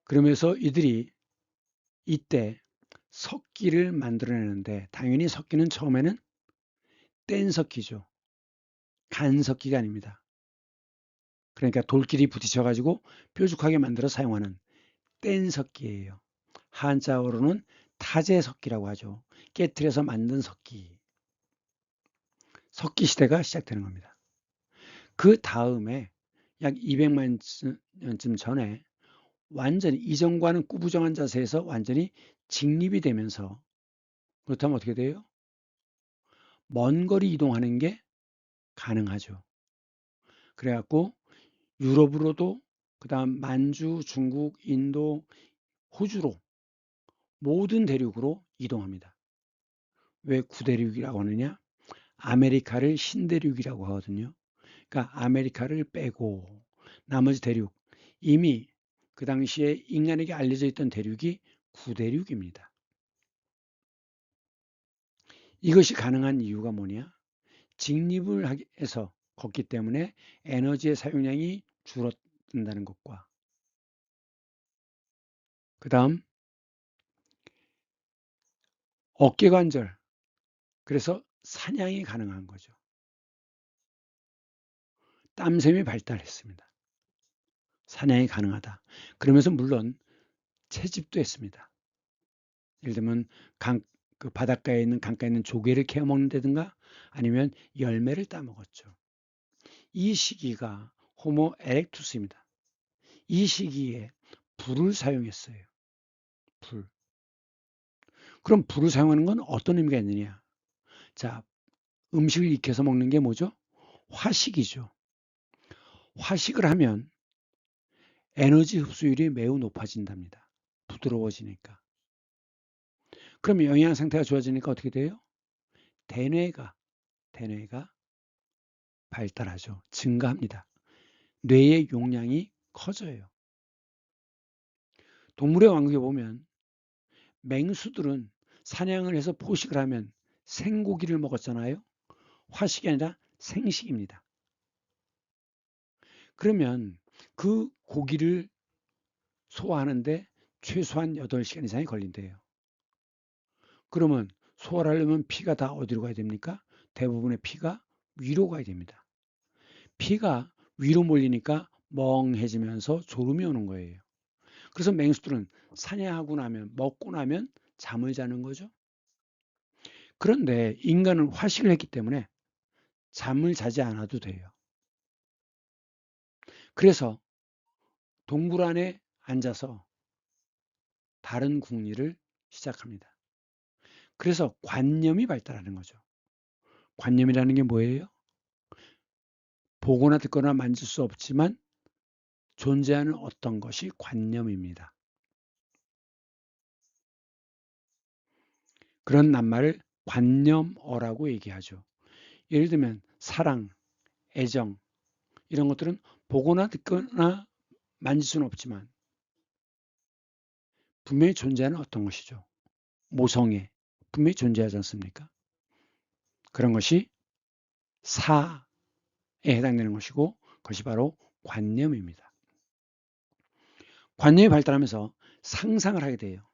그러면서 이들이 이때 석기를 만들어내는데, 당연히 석기는 처음에는 뗀석기죠. 간석기가 아닙니다. 그러니까 돌끼리 부딪혀가지고 뾰족하게 만들어 사용하는 뗀석기예요. 한자어로는 타제석기라고 하죠. 깨트려서 만든 석기. 석기 시대가 시작되는 겁니다. 그 다음에 약 200만 년쯤 전에 완전히 이전과는 꾸부정한 자세에서 완전히 직립이 되면서, 그렇다면 어떻게 돼요? 먼 거리 이동하는 게 가능하죠. 그래갖고 유럽으로도, 그 다음 만주, 중국, 인도, 호주로 모든 대륙으로 이동합니다. 왜 구대륙이라고 하느냐? 아메리카를 신대륙이라고 하거든요. 그러니까 아메리카를 빼고 나머지 대륙, 이미 그 당시에 인간에게 알려져 있던 대륙이 구대륙입니다. 이것이 가능한 이유가 뭐냐? 직립을 해서 걷기 때문에 에너지의 사용량이 줄어든다는 것과, 그 다음 어깨관절, 그래서 사냥이 가능한 거죠. 땀샘이 발달했습니다. 사냥이 가능하다. 그러면서 물론 채집도 했습니다. 예를 들면 그 바닷가에 있는, 강가에 있는 조개를 캐어 먹는다든가 아니면 열매를 따먹었죠. 이 시기가 호모 에렉투스입니다. 이 시기에 불을 사용했어요. 불. 그럼 불을 사용하는 건 어떤 의미가 있느냐? 자, 음식을 익혀서 먹는 게 뭐죠? 화식이죠. 화식을 하면 에너지 흡수율이 매우 높아진답니다. 부드러워지니까. 그러면 영양 상태가 좋아지니까 어떻게 돼요? 대뇌가 발달하죠. 증가합니다. 뇌의 용량이 커져요. 동물의 왕국에 보면 맹수들은 사냥을 해서 포식을 하면 생고기를 먹었잖아요. 화식이 아니라 생식입니다. 그러면 그 고기를 소화하는데 최소한 8시간 이상이 걸린대요. 그러면 소화를 하려면 피가 다 어디로 가야 됩니까? 대부분의 피가 위로 가야 됩니다. 피가 위로 몰리니까 멍해지면서 졸음이 오는 거예요. 그래서 맹수들은 사냥하고 나면, 먹고 나면 잠을 자는 거죠. 그런데 인간은 화식을 했기 때문에 잠을 자지 않아도 돼요. 그래서 동굴 안에 앉아서 다른 궁리를 시작합니다. 그래서 관념이 발달하는 거죠. 관념이라는 게 뭐예요? 보거나 듣거나 만질 수 없지만 존재하는 어떤 것이 관념입니다. 그런 낱말을 관념어라고 얘기하죠. 예를 들면 사랑, 애정, 이런 것들은 보거나 듣거나 만질 수는 없지만 분명히 존재하는 어떤 것이죠. 모성애, 분명히 존재하지 않습니까? 그런 것이 사에 해당되는 것이고 그것이 바로 관념입니다. 관념이 발달하면서 상상을 하게 돼요.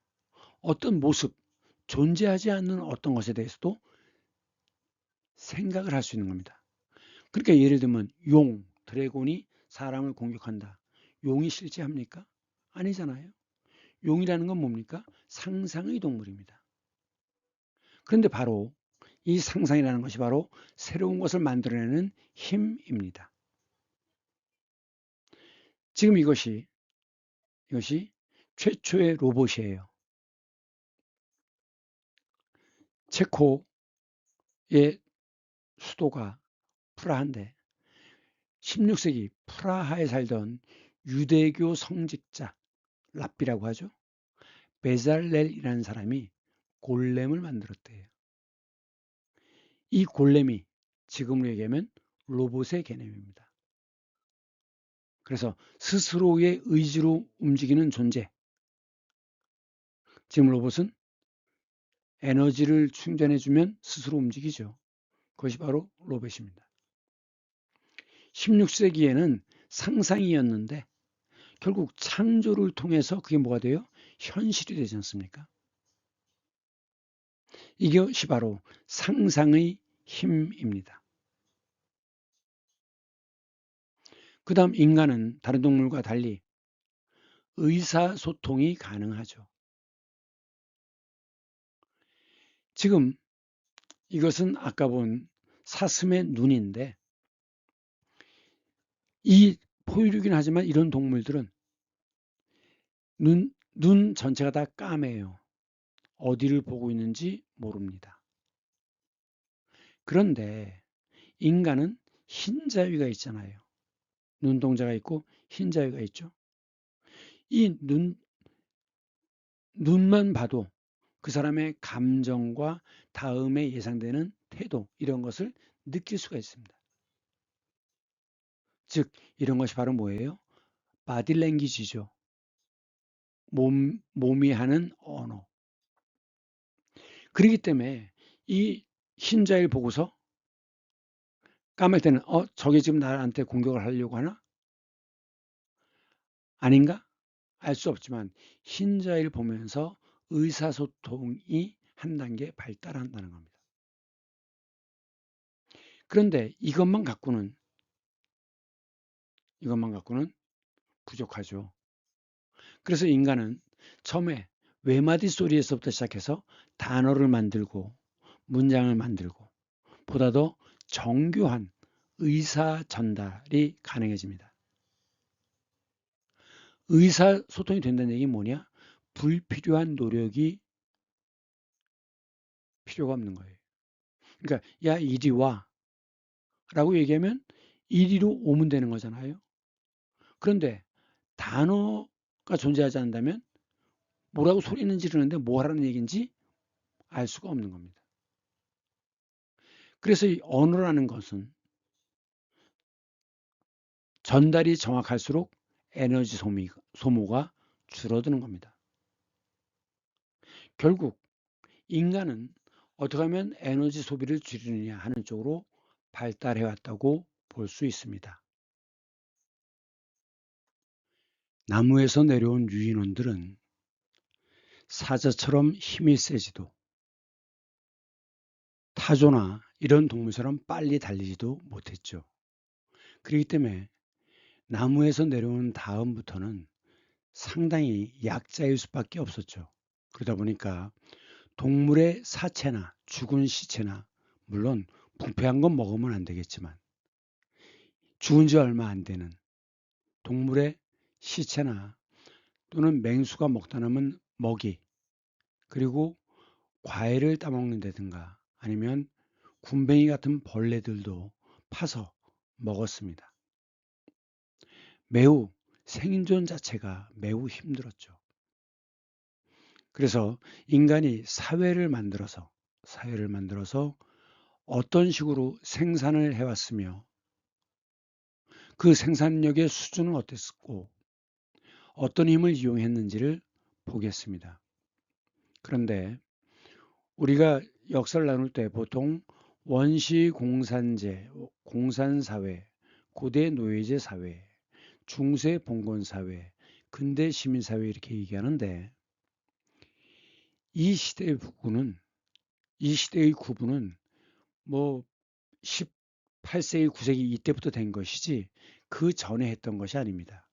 어떤 모습, 존재하지 않는 어떤 것에 대해서도 생각을 할 수 있는 겁니다. 그러니까 예를 들면 용, 드래곤이 사람을 공격한다. 용이 실제합니까? 아니잖아요. 용이라는 건 뭡니까? 상상의 동물입니다. 그런데 바로 이 상상이라는 것이 바로 새로운 것을 만들어내는 힘입니다. 지금 이것이 최초의 로봇이에요. 체코의 수도가 프라하인데 16세기 프라하에 살던 유대교 성직자 랍비라고 하죠. 베잘렐이라는 사람이 골렘을 만들었대요. 이 골렘이 지금으로 얘기하면 로봇의 개념입니다. 그래서 스스로의 의지로 움직이는 존재. 지금 로봇은 에너지를 충전해주면 스스로 움직이죠. 그것이 바로 로봇입니다. 16세기에는 상상이었는데 결국 창조를 통해서 그게 뭐가 돼요? 현실이 되지 않습니까? 이것이 바로 상상의 힘입니다. 그 다음 인간은 다른 동물과 달리 의사소통이 가능하죠. 지금 이것은 아까 본 사슴의 눈인데 이 포유류긴 하지만 이런 동물들은 눈 전체가 다 까매요. 어디를 보고 있는지 모릅니다. 그런데 인간은 흰자위가 있잖아요. 눈동자가 있고 흰자위가 있죠. 이 눈만 봐도 그 사람의 감정과 다음에 예상되는 태도 이런 것을 느낄 수가 있습니다. 즉 이런 것이 바로 뭐예요? 바디랭귀지죠. 몸이 하는 언어. 그렇기 때문에 이 흰자위를 보고서 까맬 때는 저게 지금 나한테 공격을 하려고 하나? 아닌가? 알 수 없지만 흰자위를 보면서 의사소통이 한 단계 발달한다는 겁니다. 그런데 이것만 갖고는 부족하죠. 그래서 인간은 처음에 외마디 소리에서부터 시작해서 단어를 만들고 문장을 만들고 보다 더 정교한 의사 전달이 가능해집니다. 의사소통이 된다는 얘기는 뭐냐? 불필요한 노력이 필요가 없는 거예요. 그러니까 야 이리 와 라고 얘기하면 이리로 오면 되는 거잖아요. 그런데 단어가 존재하지 않는다면 뭐라고 소리는 지르는데 뭐 하라는 얘기인지 알 수가 없는 겁니다. 그래서 이 언어라는 것은 전달이 정확할수록 에너지 소모가 줄어드는 겁니다. 결국 인간은 어떻게 하면 에너지 소비를 줄이느냐 하는 쪽으로 발달해 왔다고 볼 수 있습니다. 나무에서 내려온 유인원들은 사자처럼 힘이 세지도 타조나 이런 동물처럼 빨리 달리지도 못했죠. 그렇기 때문에 나무에서 내려온 다음부터는 상당히 약자일 수밖에 없었죠. 그러다 보니까 동물의 사체나 죽은 시체나 물론 부패한 건 먹으면 안 되겠지만 죽은 지 얼마 안 되는 동물의 시체나 또는 맹수가 먹다 남은 먹이 그리고 과일을 따먹는다든가 아니면 군뱅이 같은 벌레들도 파서 먹었습니다. 매우 생존 자체가 매우 힘들었죠. 그래서 인간이 사회를 만들어서 어떤 식으로 생산을 해왔으며 그 생산력의 수준은 어땠고 어떤 힘을 이용했는지를 보겠습니다. 그런데 우리가 역사를 나눌 때 보통 원시 공산제, 공산사회, 고대 노예제 사회, 중세 봉건 사회, 근대 시민사회 이렇게 얘기하는데 이 시대의 구분은 이 시대의 구분은 뭐 18세기, 9세기 이때부터 된 것이지 그 전에 했던 것이 아닙니다.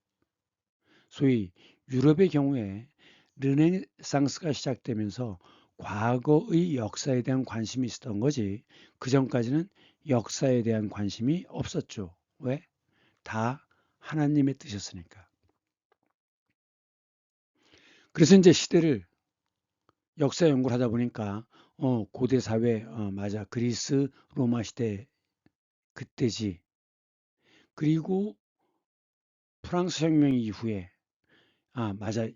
소위 유럽의 경우에 르네상스가 시작되면서 과거의 역사에 대한 관심이 있었던 거지 그 전까지는 역사에 대한 관심이 없었죠. 왜? 다 하나님의 뜻이었으니까. 그래서 이제 시대를 역사 연구를 하다 보니까 고대 사회 맞아 그리스 로마 시대 그때지. 그리고 프랑스 혁명 이후에 맞아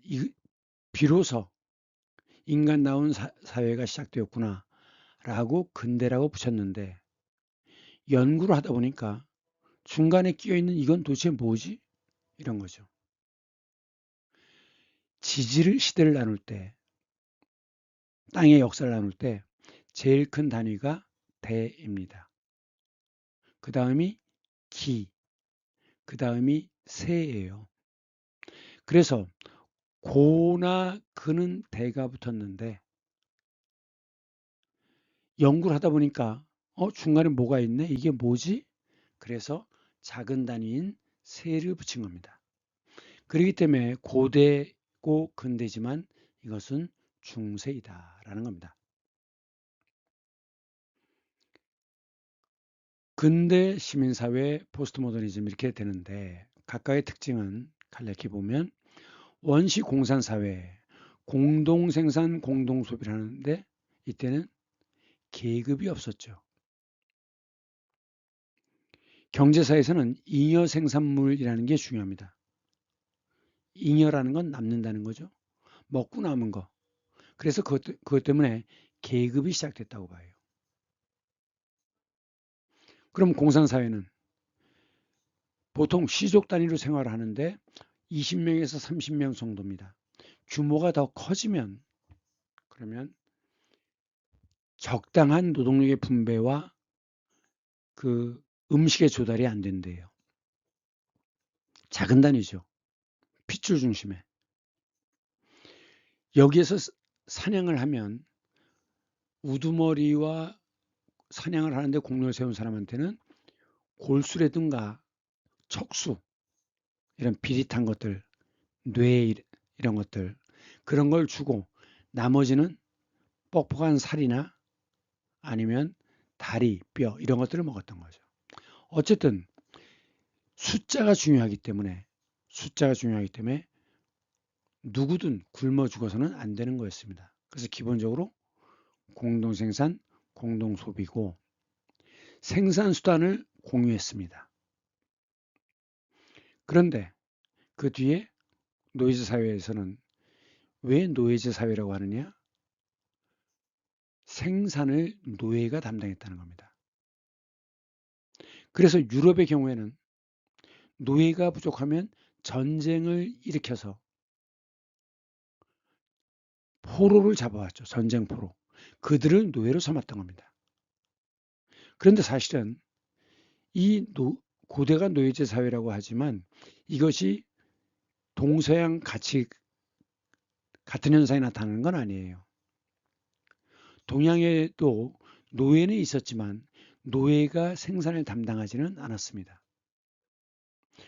비로소 인간 나온 사회가 시작되었구나 라고 근대라고 붙였는데 연구를 하다 보니까 중간에 끼어 있는 이건 도대체 뭐지? 이런 거죠. 지질 시대를 나눌 때 땅의 역사를 나눌 때 제일 큰 단위가 대입니다. 그 다음이 기, 그 다음이 세예요. 그래서 고나 그는 대가 붙었는데 연구를 하다 보니까 중간에 뭐가 있네? 이게 뭐지? 그래서 작은 단위인 세를 붙인 겁니다. 그렇기 때문에 고대고 근대지만 이것은 중세이다라는 겁니다. 근대 시민사회 포스트 모더니즘 이렇게 되는데 각각의 특징은 간략히 보면 원시 공산사회 공동생산 공동소비를 하는데 이때는 계급이 없었죠. 경제사에서는 잉여 생산물이라는 게 중요합니다. 잉여라는 건 남는다는 거죠. 먹고 남은 거. 그래서 그것 때문에 계급이 시작됐다고 봐요. 그럼 공산사회는 보통 시족 단위로 생활을 하는데 20명에서 30명 정도입니다. 규모가 더 커지면 그러면 적당한 노동력의 분배와 그 음식의 조달이 안 된대요. 작은 단위죠. 핏줄 중심에. 여기에서 사냥을 하면 우두머리와 사냥을 하는데 공로를 세운 사람한테는 골수라든가 척수 이런 비릿한 것들, 뇌 이런 것들 그런 걸 주고 나머지는 뻑뻑한 살이나 아니면 다리, 뼈 이런 것들을 먹었던 거죠. 어쨌든 숫자가 중요하기 때문에 누구든 굶어 죽어서는 안 되는 거였습니다. 그래서 기본적으로 공동생산, 공동소비고 생산수단을 공유했습니다. 그런데 그 뒤에 노예제 사회에서는 왜 노예제 사회라고 하느냐? 생산을 노예가 담당했다는 겁니다. 그래서 유럽의 경우에는 노예가 부족하면 전쟁을 일으켜서 포로를 잡아왔죠. 전쟁 포로. 그들을 노예로 삼았던 겁니다. 그런데 사실은 이 고대가 노예제 사회라고 하지만 이것이 동서양 같이 같은 현상이 나타나는 건 아니에요. 동양에도 노예는 있었지만 노예가 생산을 담당하지는 않았습니다.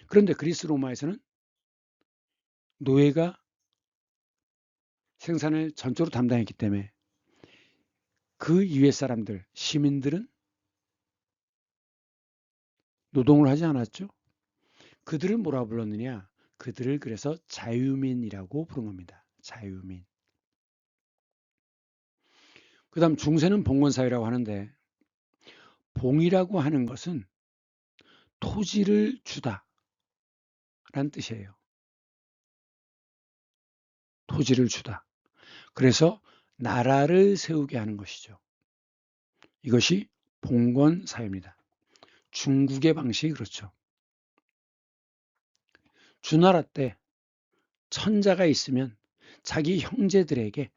그런데 그리스 로마에서는 노예가 생산을 전적으로 담당했기 때문에 그 이외 사람들, 시민들은 노동을 하지 않았죠. 그들을 뭐라 불렀느냐? 그들을 그래서 자유민이라고 부른 겁니다. 자유민. 그 다음 중세는 봉건사회라고 하는데 봉이라고 하는 것은 토지를 주다 라는 뜻이에요. 토지를 주다. 그래서 나라를 세우게 하는 것이죠. 이것이 봉건사회입니다. 중국의 방식이 그렇죠. 주나라 때 천자가 있으면 자기 형제들에게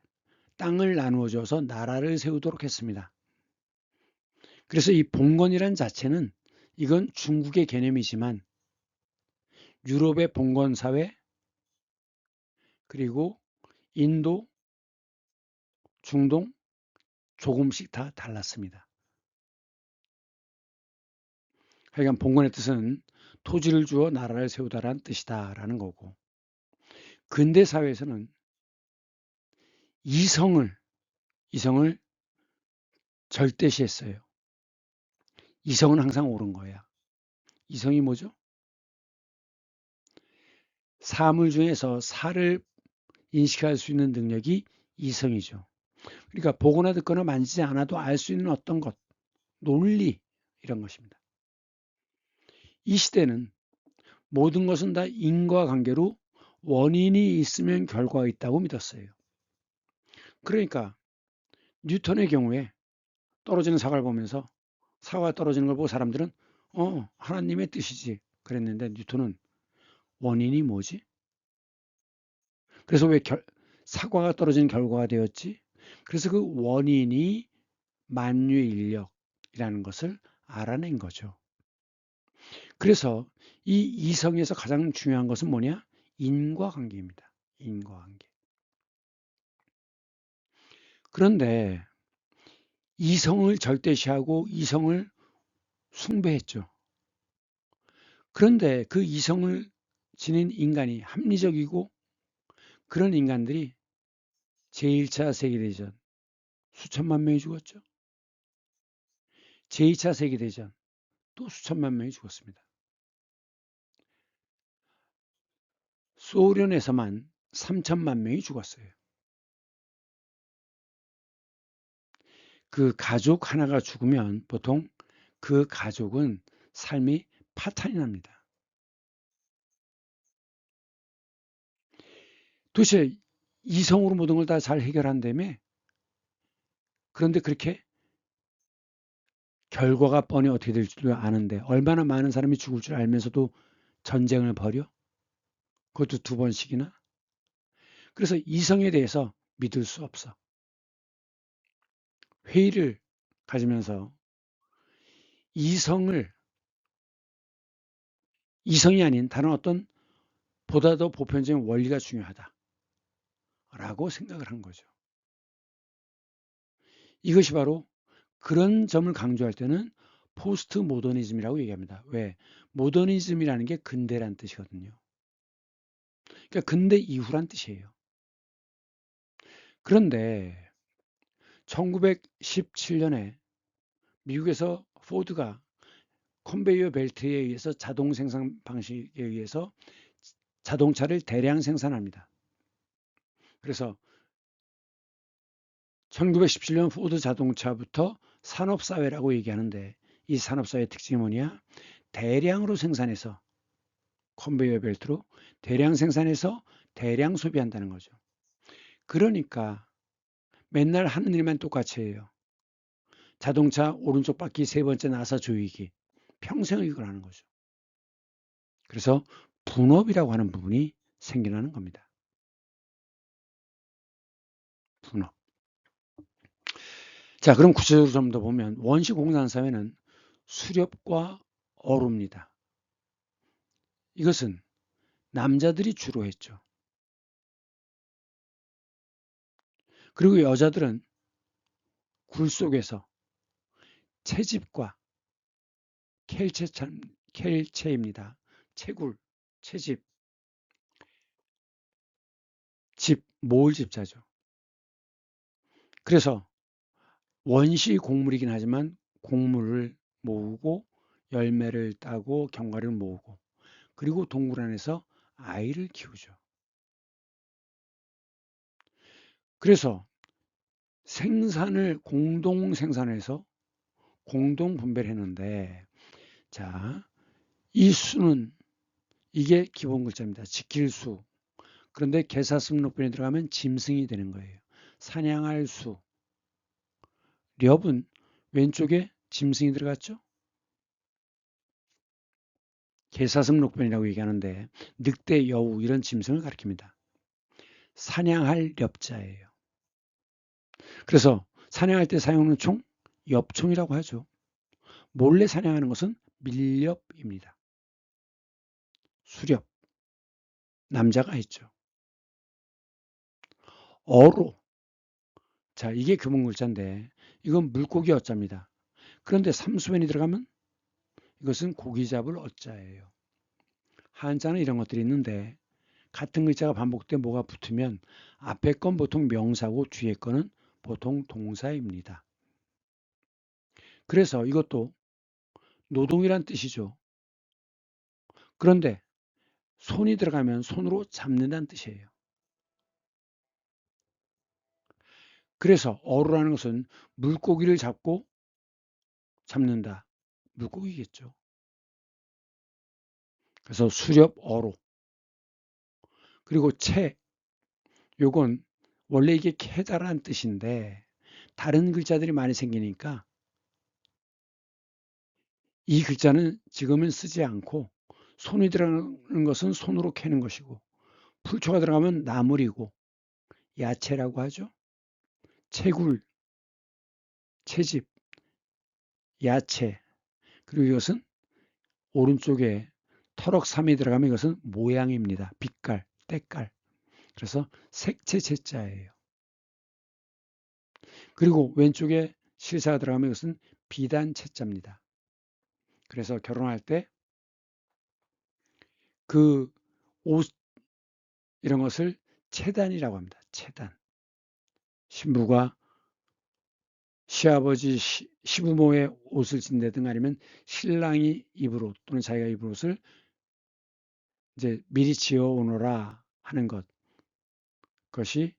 땅을 나누어줘서 나라를 세우도록 했습니다. 그래서 이 봉건이란 자체는 이건 중국의 개념이지만 유럽의 봉건 사회 그리고 인도, 중동 조금씩 다 달랐습니다. 하여간 봉건의 뜻은 토지를 주어 나라를 세우다라는 뜻이다라는 거고 근대 사회에서는 이성을 절대시했어요. 이성은 항상 옳은 거야. 이성이 뭐죠? 사물 중에서 사를 인식할 수 있는 능력이 이성이죠. 그러니까 보거나 듣거나 만지지 않아도 알 수 있는 어떤 것, 논리 이런 것입니다. 이 시대는 모든 것은 다 인과관계로 원인이 있으면 결과가 있다고 믿었어요. 그러니까 뉴턴의 경우에 떨어지는 사과를 보면서 사과가 떨어지는 걸 보고 사람들은 하나님의 뜻이지 그랬는데 뉴턴은 원인이 뭐지? 그래서 왜 사과가 떨어지는 결과가 되었지? 그래서 그 원인이 만유의 인력이라는 것을 알아낸 거죠. 그래서 이 이성에서 가장 중요한 것은 뭐냐? 인과관계입니다. 인과관계. 그런데 이성을 절대시하고 이성을 숭배했죠. 그런데 그 이성을 지닌 인간이 합리적이고 그런 인간들이 제1차 세계대전 수천만 명이 죽었죠. 제2차 세계대전 또 수천만 명이 죽었습니다. 소련에서만 3천만 명이 죽었어요. 그 가족 하나가 죽으면 보통 그 가족은 삶이 파탄이 납니다. 도대체 이성으로 모든 걸 다 잘 해결한다며? 그런데 그렇게 결과가 뻔히 어떻게 될 줄도 아는데 얼마나 많은 사람이 죽을 줄 알면서도 전쟁을 벌여? 그것도 2번씩이나? 그래서 이성에 대해서 믿을 수 없어. 회의를 가지면서 이성이 아닌 다른 어떤 보다 더 보편적인 원리가 중요하다라고 생각을 한 거죠. 이것이 바로 그런 점을 강조할 때는 포스트 모더니즘이라고 얘기합니다. 왜? 모더니즘이라는 게 근대란 뜻이거든요. 그러니까 근대 이후란 뜻이에요. 그런데 1917년에 미국에서 포드가 컨베이어 벨트에 의해서 자동 생산 방식에 의해서 자동차를 대량 생산합니다. 그래서 1917년 포드 자동차부터 산업사회라고 얘기하는데 이 산업사회의 특징이 뭐냐? 대량으로 생산해서 컨베이어 벨트로 대량 생산해서 대량 소비한다는 거죠. 그러니까 맨날 하는 일만 똑같이 해요. 자동차 오른쪽 바퀴 3번째 나사 조이기. 평생 이걸 하는 거죠. 그래서 분업이라고 하는 부분이 생겨나는 겁니다. 분업. 자, 그럼 구체적으로 좀 더 보면 원시 공산사회는 수렵과 어루입니다. 이것은 남자들이 주로 했죠. 그리고 여자들은 굴 속에서 채집과 켈체입니다. 채굴, 채집, 모을 집자죠. 그래서 원시 곡물이긴 하지만 곡물을 모으고 열매를 따고 견과류를 모으고 그리고 동굴 안에서 아이를 키우죠. 그래서 생산을 공동 생산해서 공동 분배를 했는데 자, 이 수는 이게 기본 글자입니다. 지킬 수. 그런데 개사슴록변에 들어가면 짐승이 되는 거예요. 사냥할 수. 렵은 왼쪽에 짐승이 들어갔죠? 개사슴록변이라고 얘기하는데 늑대, 여우 이런 짐승을 가리킵니다. 사냥할 렵자예요. 그래서 사냥할 때 사용하는 총, 엽총이라고 하죠. 몰래 사냥하는 것은 밀렵입니다. 수렵, 남자가 했죠. 어로, 자 이게 교문글자인데 이건 물고기 어자입니다. 그런데 삼수변이 들어가면 이것은 고기 잡을 어자예요. 한자는 이런 것들이 있는데 같은 글자가 반복돼 뭐가 붙으면 앞에 건 보통 명사고 뒤에 거는 보통 동사입니다. 그래서 이것도 노동이란 뜻이죠. 그런데 손이 들어가면 손으로 잡는다는 뜻이에요. 그래서 어루라는 것은 물고기를 잡고 잡는다. 물고기겠죠. 그래서 수렵 어로. 그리고 채, 요건 원래 이게 캐다라는 뜻인데 다른 글자들이 많이 생기니까 이 글자는 지금은 쓰지 않고 손이 들어가는 것은 손으로 캐는 것이고 풀초가 들어가면 나물이고 야채라고 하죠. 채굴, 채집, 야채. 그리고 이것은 오른쪽에 터럭삼이 들어가면 이것은 모양입니다. 빛깔, 때깔. 그래서 색채 채자예요. 그리고 왼쪽에 실사가 들어가면 이것은 비단 채자입니다. 그래서 결혼할 때 그 옷 이런 것을 채단이라고 합니다. 채단. 신부가 시아버지, 시부모의 옷을 진다든 아니면 신랑이 입을 옷 또는 자기가 입을 옷을 이제 미리 지어 오너라 하는 것. 그것이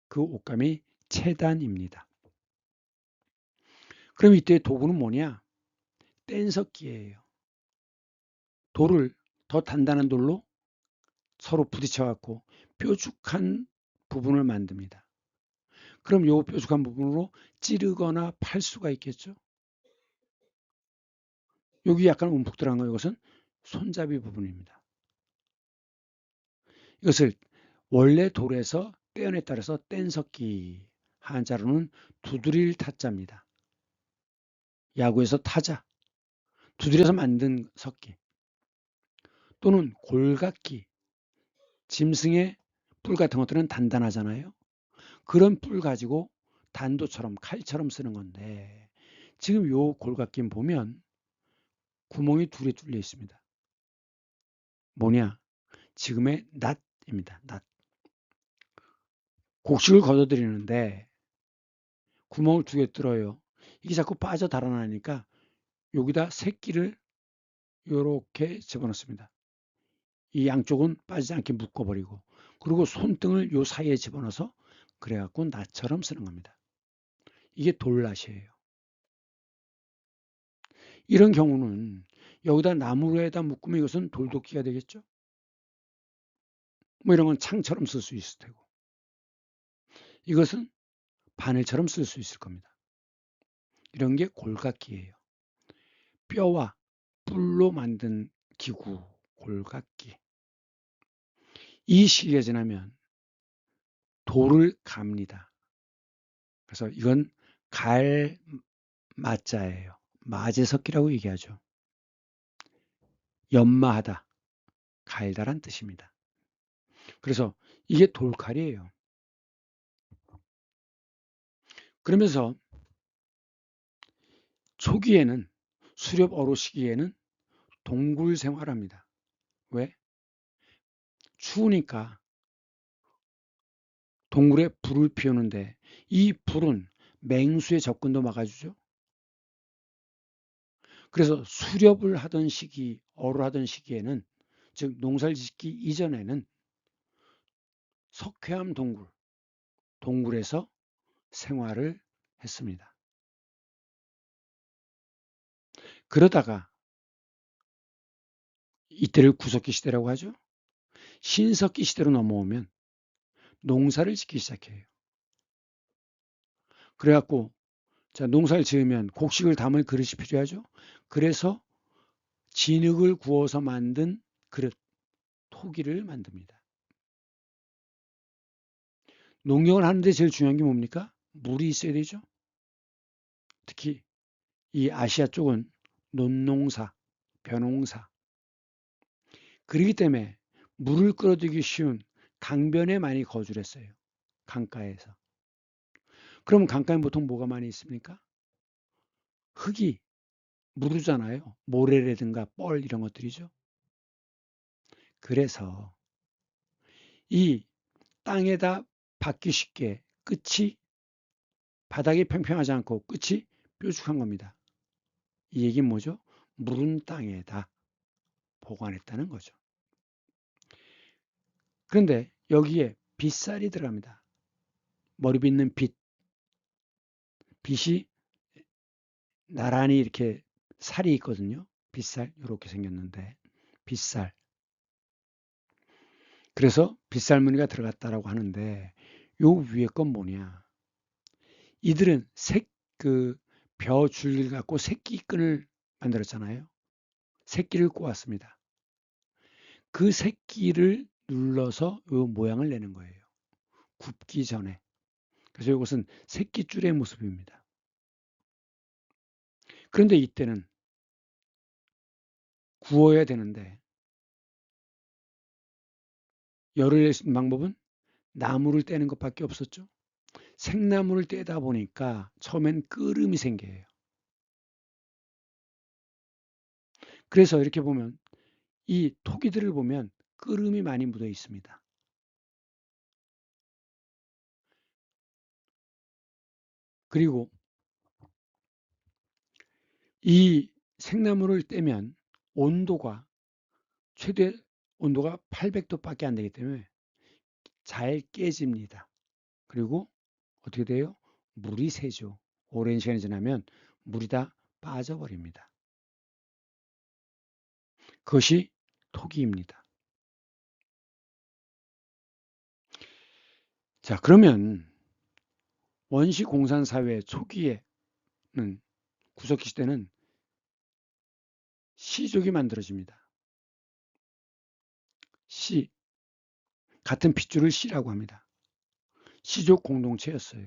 그 옷감이 채단입니다. 그럼 이때 도구는 뭐냐? 뗀석기예요. 돌을 더 단단한 돌로 서로 부딪혀 갖고 뾰족한 부분을 만듭니다. 그럼 요 뾰족한 부분으로 찌르거나 팔 수가 있겠죠. 여기 약간 움푹 들어간 거 이것은 손잡이 부분입니다. 이것을 원래 돌에서 떼어냈다 그래서 뗀석기, 한자로는 두드릴 타자입니다. 야구에서 타자, 두드려서 만든 석기 또는 골각기, 짐승의 뿔 같은 것들은 단단하잖아요. 그런 뿔 가지고 단도처럼 칼처럼 쓰는 건데 지금 요 골각기 보면 구멍이 둘이 뚫려 있습니다. 뭐냐? 지금의 낫입니다. 낫. 곡식을 걷어들이는데 구멍을 두 개 뚫어요. 이게 자꾸 빠져 달아나니까 여기다 새끼를 이렇게 집어넣습니다. 이 양쪽은 빠지지 않게 묶어버리고 그리고 손등을 요 사이에 집어넣어서 그래갖고 낫처럼 쓰는 겁니다. 이게 돌낫이에요. 이런 경우는 여기다 나무에다 묶으면 이것은 돌도끼가 되겠죠. 뭐 이런 건 창처럼 쓸 수 있을 테고 이것은 바늘처럼 쓸 수 있을 겁니다. 이런 게 골각기예요. 뼈와 뿔로 만든 기구, 골각기. 이 시기가 지나면 돌을 갑니다. 그래서 이건 갈마자예요. 마제석기라고 얘기하죠. 연마하다, 갈다란 뜻입니다. 그래서 이게 돌칼이에요. 그러면서 초기에는 수렵 어로 시기에는 동굴 생활합니다. 왜? 추우니까 동굴에 불을 피우는데 이 불은 맹수의 접근도 막아주죠. 그래서 수렵을 하던 시기, 어를 하던 시기에는 즉 농사를 짓기 이전에는 석회암 동굴에서 생활을 했습니다. 그러다가 이때를 구석기 시대라고 하죠. 신석기 시대로 넘어오면 농사를 짓기 시작해요. 그래갖고 자 농사를 지으면 곡식을 담을 그릇이 필요하죠. 그래서 진흙을 구워서 만든 그릇, 토기를 만듭니다. 농경을 하는데 제일 중요한 게 뭡니까? 물이 있어야 되죠. 특히 이 아시아 쪽은 논농사, 벼농사. 그렇기 때문에 물을 끌어들이기 쉬운 강변에 많이 거주를 했어요. 강가에서. 그러면 강가에 보통 뭐가 많이 있습니까? 흙이 무르잖아요. 모래라든가 뻘 이런 것들이죠. 그래서 이 땅에다 박기 쉽게 끝이 바닥이 평평하지 않고 끝이 뾰족한 겁니다. 이 얘기는 뭐죠? 무른 땅에다 보관했다는 거죠. 그런데 여기에 빗살이 들어갑니다. 머리 빗는 빗. 빗이 나란히 이렇게 살이 있거든요. 빗살 이렇게 생겼는데 빗살. 그래서 빗살 무늬가 들어갔다라고 하는데 요 위에 건 뭐냐? 이들은 벼 줄기를 갖고 새끼끈을 만들었잖아요. 새끼를 꼬았습니다. 그 새끼를 눌러서 요 모양을 내는 거예요. 굽기 전에. 그래서 이것은 새끼줄의 모습입니다. 그런데 이때는 구워야 되는데 열을 낼 수 있는 방법은 나무를 떼는 것밖에 없었죠. 생나무를 떼다 보니까 처음엔 끓음이 생겨요. 그래서 이렇게 보면 이 토기들을 보면 끓음이 많이 묻어 있습니다. 그리고 이 생나무를 떼면 온도가 최대 온도가 800도밖에 안 되기 때문에 잘 깨집니다. 그리고 어떻게 돼요? 물이 새죠. 오랜 시간이 지나면 물이 다 빠져버립니다. 그것이 토기입니다. 자, 그러면 원시 공산 사회 초기에는 구석기 시대는 시족이 만들어집니다. 시, 같은 핏줄을 시라고 합니다. 시족 공동체였어요.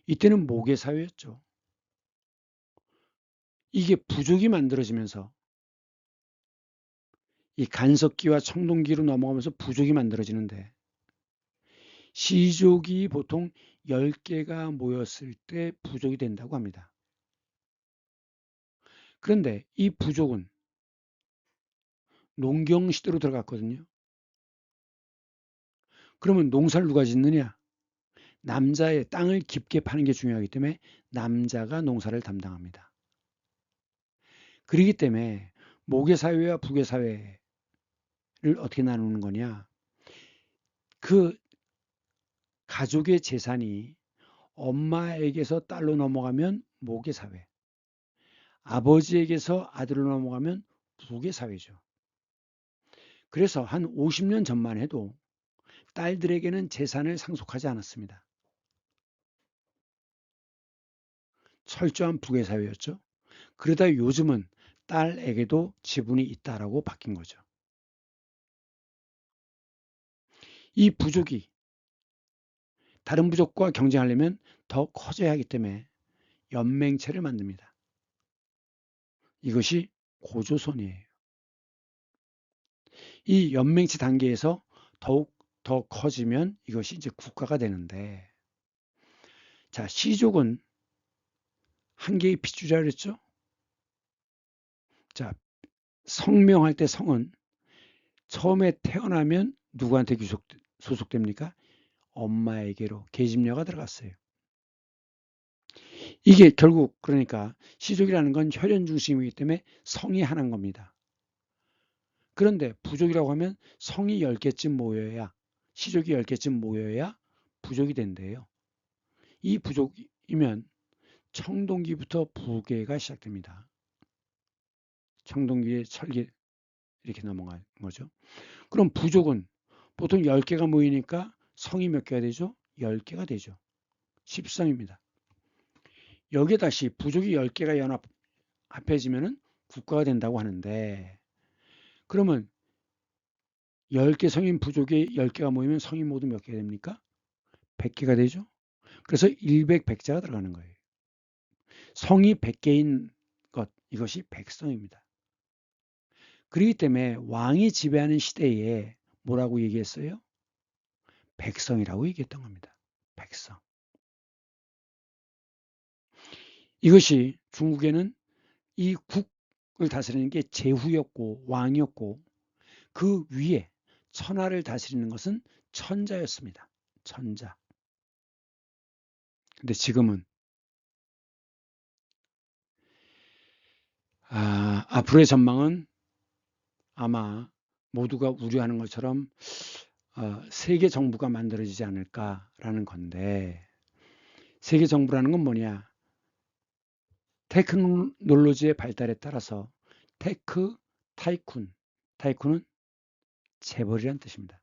이때는 모계 사회였죠. 이게 부족이 만들어지면서 이 간섭기와 청동기로 넘어가면서 부족이 만들어지는데 시족이 보통 10개가 모였을 때 부족이 된다고 합니다. 그런데 이 부족은 농경 시대로 들어갔거든요. 그러면 농사를 누가 짓느냐? 남자의 땅을 깊게 파는 게 중요하기 때문에 남자가 농사를 담당합니다. 그렇기 때문에 모계사회와 부계사회를 어떻게 나누는 거냐? 그 가족의 재산이 엄마에게서 딸로 넘어가면 모계사회, 아버지에게서 아들로 넘어가면 부계사회죠. 그래서 한 50년 전만 해도 딸들에게는 재산을 상속하지 않았습니다. 철저한 부계사회였죠. 그러다 요즘은 딸에게도 지분이 있다라고 바뀐 거죠. 이 부족이 다른 부족과 경쟁하려면 더 커져야 하기 때문에 연맹체를 만듭니다. 이것이 고조선이에요. 이 연맹체 단계에서 더욱 더 커지면 이것이 이제 국가가 되는데, 자, 시족은 한 개의 핏줄이라 그랬죠? 자, 성명할 때 성은 처음에 태어나면 누구한테 소속됩니까? 엄마에게로 계집녀가 들어갔어요. 이게 결국 그러니까 시족이라는 건 혈연 중심이기 때문에 성이 하나인 겁니다. 그런데 부족이라고 하면 성이 10개쯤 모여야 시족이 10개쯤 모여야 부족이 된대요. 이 부족이면 청동기부터 부계가 시작됩니다. 청동기에 철기 이렇게 넘어간 거죠. 그럼 부족은 보통 10개가 모이니까 성이 몇 개가 되죠? 10개가 되죠. 10성입니다. 여기에 다시 부족이 10개가 합해지면 국가가 된다고 하는데, 그러면 10개 성인 부족이 10개가 모이면 성이 모두 몇 개가 됩니까? 100개가 되죠. 그래서 100, 100자가 들어가는 거예요. 성이 100개인 것, 이것이 백성입니다. 그렇기 때문에 왕이 지배하는 시대에 뭐라고 얘기했어요? 백성이라고 얘기했던 겁니다. 백성. 이것이 중국에는 이 국을 다스리는 게 제후였고 왕이었고 그 위에 천하를 다스리는 것은 천자였습니다. 천자. 근데 지금은 앞으로의 전망은 아마 모두가 우려하는 것처럼 세계 정부가 만들어지지 않을까라는 건데 세계 정부라는 건 뭐냐? 테크놀로지의 발달에 따라서 테크 타이쿤, 타이쿤은 재벌이란 뜻입니다.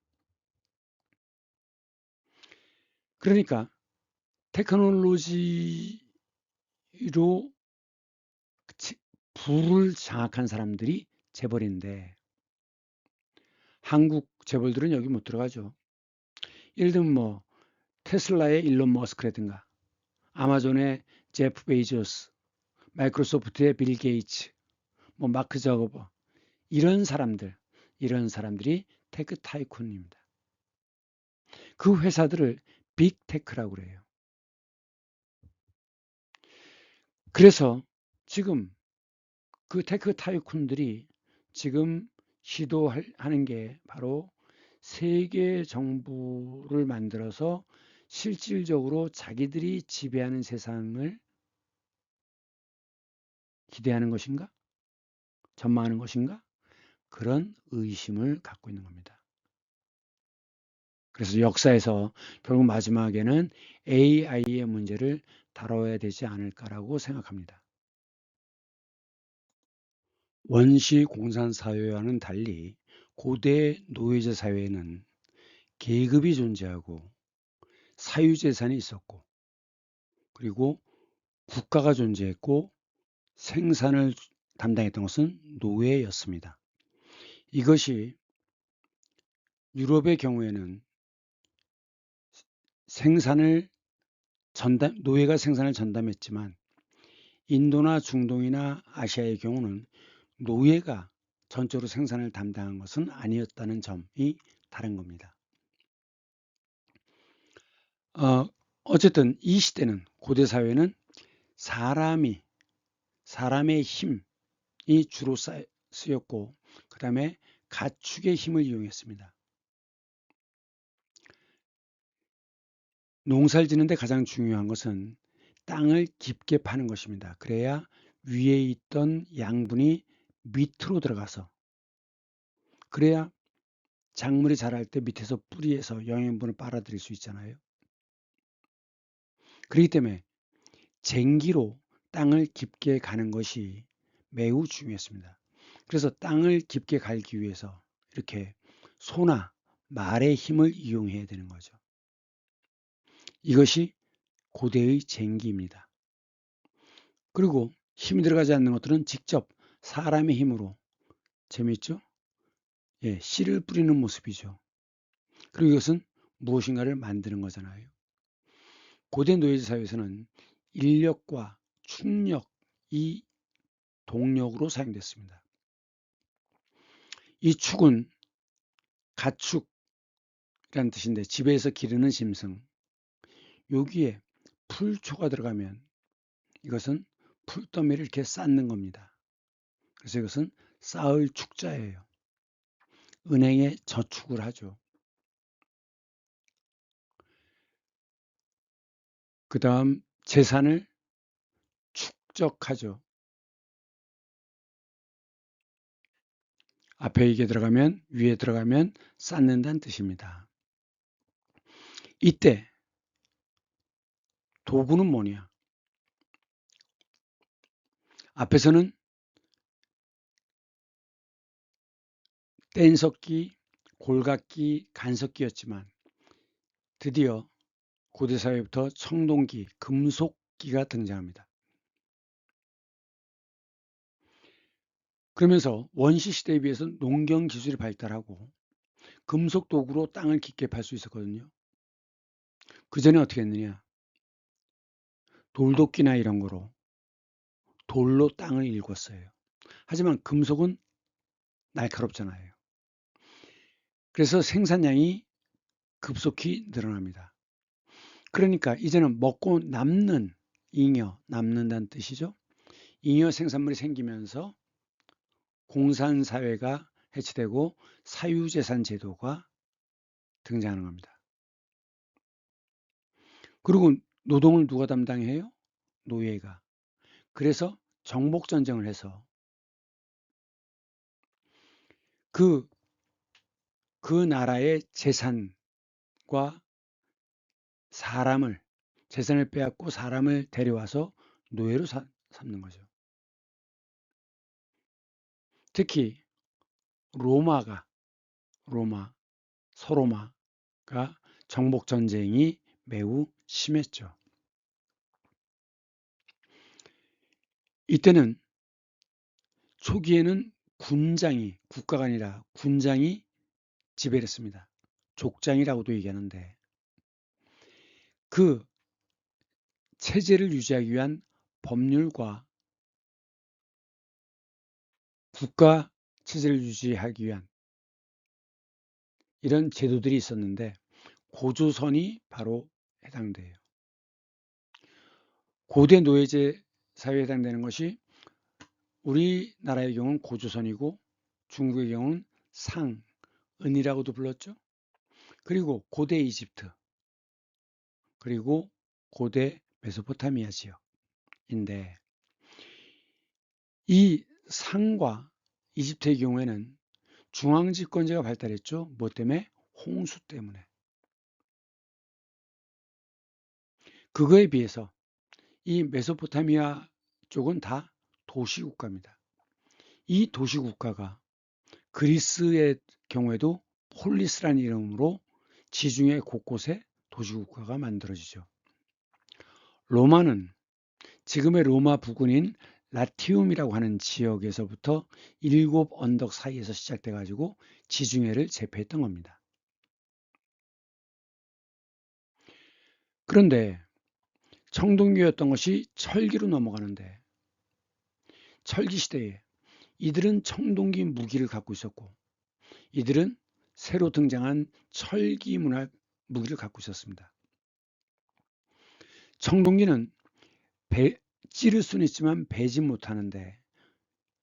그러니까 테크놀로지로 부를 장악한 사람들이 재벌인데 한국 재벌들은 여기 못 들어가죠. 예를 들면 뭐 테슬라의 일론 머스크라든가 아마존의 제프 베이조스, 마이크로소프트의 빌 게이츠, 뭐 마크 저거버 이런 사람들이 테크 타이쿤입니다. 그 회사들을 빅테크라고 그래요. 그래서 지금 그 테크 타이쿤들이 지금 시도하는 게 바로 세계 정부를 만들어서 실질적으로 자기들이 지배하는 세상을 기대하는 것인가? 전망하는 것인가? 그런 의심을 갖고 있는 겁니다. 그래서 역사에서 결국 마지막에는 AI의 문제를 다뤄야 되지 않을까라고 생각합니다. 원시 공산 사회와는 달리 고대 노예제 사회에는 계급이 존재하고 사유재산이 있었고 그리고 국가가 존재했고 생산을 담당했던 것은 노예였습니다. 이것이 유럽의 경우에는 노예가 생산을 전담했지만 인도나 중동이나 아시아의 경우는 노예가 전적으로 생산을 담당한 것은 아니었다는 점이 다른 겁니다. 어쨌든 이 시대는 고대 사회는 사람의 힘이 주로 쓰였고 그 다음에 가축의 힘을 이용했습니다. 농사를 짓는데 가장 중요한 것은 땅을 깊게 파는 것입니다. 그래야 위에 있던 양분이 밑으로 들어가서 그래야 작물이 자랄 때 밑에서 뿌리에서 영양분을 빨아들일 수 있잖아요. 그렇기 때문에 쟁기로 땅을 깊게 가는 것이 매우 중요했습니다. 그래서 땅을 깊게 갈기 위해서 이렇게 소나 말의 힘을 이용해야 되는 거죠. 이것이 고대의 쟁기입니다. 그리고 힘이 들어가지 않는 것들은 직접 사람의 힘으로 재미있죠? 씨를 뿌리는 모습이죠. 그리고 이것은 무엇인가를 만드는 거잖아요. 고대 노예제 사회에서는 인력과 축력이 동력으로 사용됐습니다. 이 축은 가축이라는 뜻인데 집에서 기르는 짐승. 여기에 풀초가 들어가면 이것은 풀더미를 이렇게 쌓는 겁니다. 그래서 이것은 쌓을 축자예요. 은행에 저축을 하죠. 그 다음 재산을 축적하죠. 앞에 이게 들어가면 위에 들어가면 쌓는다는 뜻입니다. 이때 도구는 뭐냐? 앞에서는 뗀석기, 골각기, 간석기였지만 드디어 고대사회부터 청동기, 금속기가 등장합니다. 그러면서 원시시대에 비해서 농경기술이 발달하고 금속 도구로 땅을 깊게 팔 수 있었거든요. 그 전에 어떻게 했느냐? 돌도끼나 이런 거로 돌로 땅을 일궜어요. 하지만 금속은 날카롭잖아요. 그래서 생산량이 급속히 늘어납니다. 그러니까 이제는 먹고 남는 잉여, 남는다는 뜻이죠. 잉여 생산물이 생기면서 공산사회가 해체되고 사유재산 제도가 등장하는 겁니다. 그리고 노동을 누가 담당해요? 노예가. 그래서 정복전쟁을 해서 그 나라의 재산과 재산을 빼앗고 사람을 데려와서 노예로 삼는 거죠. 특히 서로마가 정복전쟁이 매우 심했죠. 이때는 초기에는 국가가 아니라 군장이 지배를 했습니다. 족장이라고도 얘기하는데 그 체제를 유지하기 위한 법률과 국가 체제를 유지하기 위한 이런 제도들이 있었는데 고조선이 바로 해당돼요. 고대 노예제 사회에 해당되는 것이 우리나라의 경우는 고조선이고 중국의 경우는 은이라고도 불렀죠. 그리고 고대 이집트, 그리고 고대 메소포타미아 지역인데 이 상과 이집트의 경우에는 중앙집권제가 발달했죠. 뭐 때문에? 홍수 때문에. 그거에 비해서 이 메소포타미아 쪽은 다 도시국가입니다. 이 도시국가가 그리스의 경우에도 폴리스라는 이름으로 지중해 곳곳에 도시국가가 만들어지죠. 로마는 지금의 로마 부근인 라티움이라고 하는 지역에서부터 7 언덕 사이에서 시작돼 가지고 지중해를 제패했던 겁니다. 그런데 청동기였던 것이 철기로 넘어가는데 철기 시대에 이들은 청동기 무기를 갖고 있었고 이들은 새로 등장한 철기 문화 무기를 갖고 있었습니다. 청동기는 찌를 수는 있지만 베지 못하는데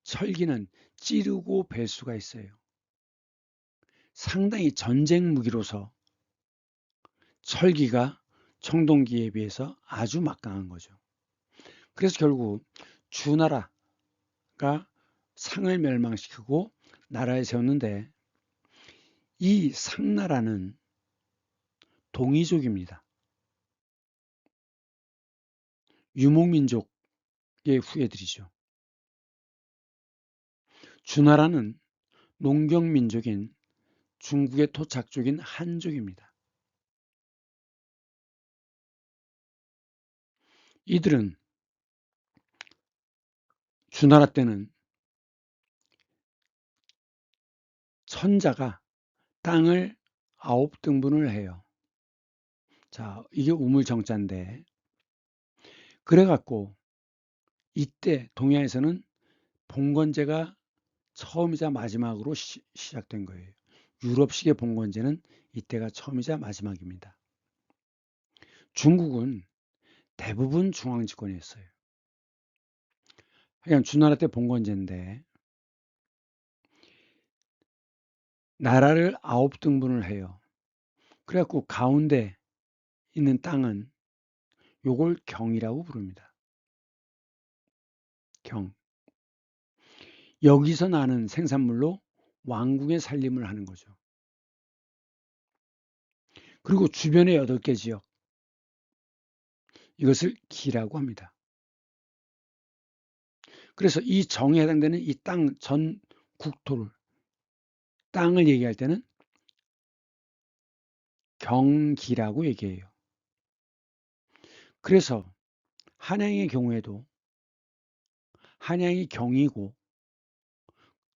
철기는 찌르고 벨 수가 있어요. 상당히 전쟁 무기로서 철기가 청동기에 비해서 아주 막강한 거죠. 그래서 결국 주나라가 상을 멸망시키고 나라를 세웠는데 이 상나라는 동이족입니다. 유목민족의 후예들이죠. 주나라는 농경민족인 중국의 토착족인 한족입니다. 이들은 주나라 때는 천자가 땅을 9등분을 해요. 자, 이게 우물정자인데 그래갖고 이때 동양에서는 봉건제가 처음이자 마지막으로 시작된 거예요. 유럽식의 봉건제는 이때가 처음이자 마지막입니다. 중국은 대부분 중앙집권이었어요. 그냥 주나라 때 봉건제인데 나라를 9등분을 해요. 그래갖고 가운데 있는 땅은 요걸 경이라고 부릅니다. 경. 여기서 나는 생산물로 왕궁의 살림을 하는 거죠. 그리고 주변의 8개 지역, 이것을 기라고 합니다. 그래서 이 정에 해당되는 이 땅 전 국토를 땅을 얘기할 때는 경기라고 얘기해요. 그래서 한양의 경우에도 한양이 경이고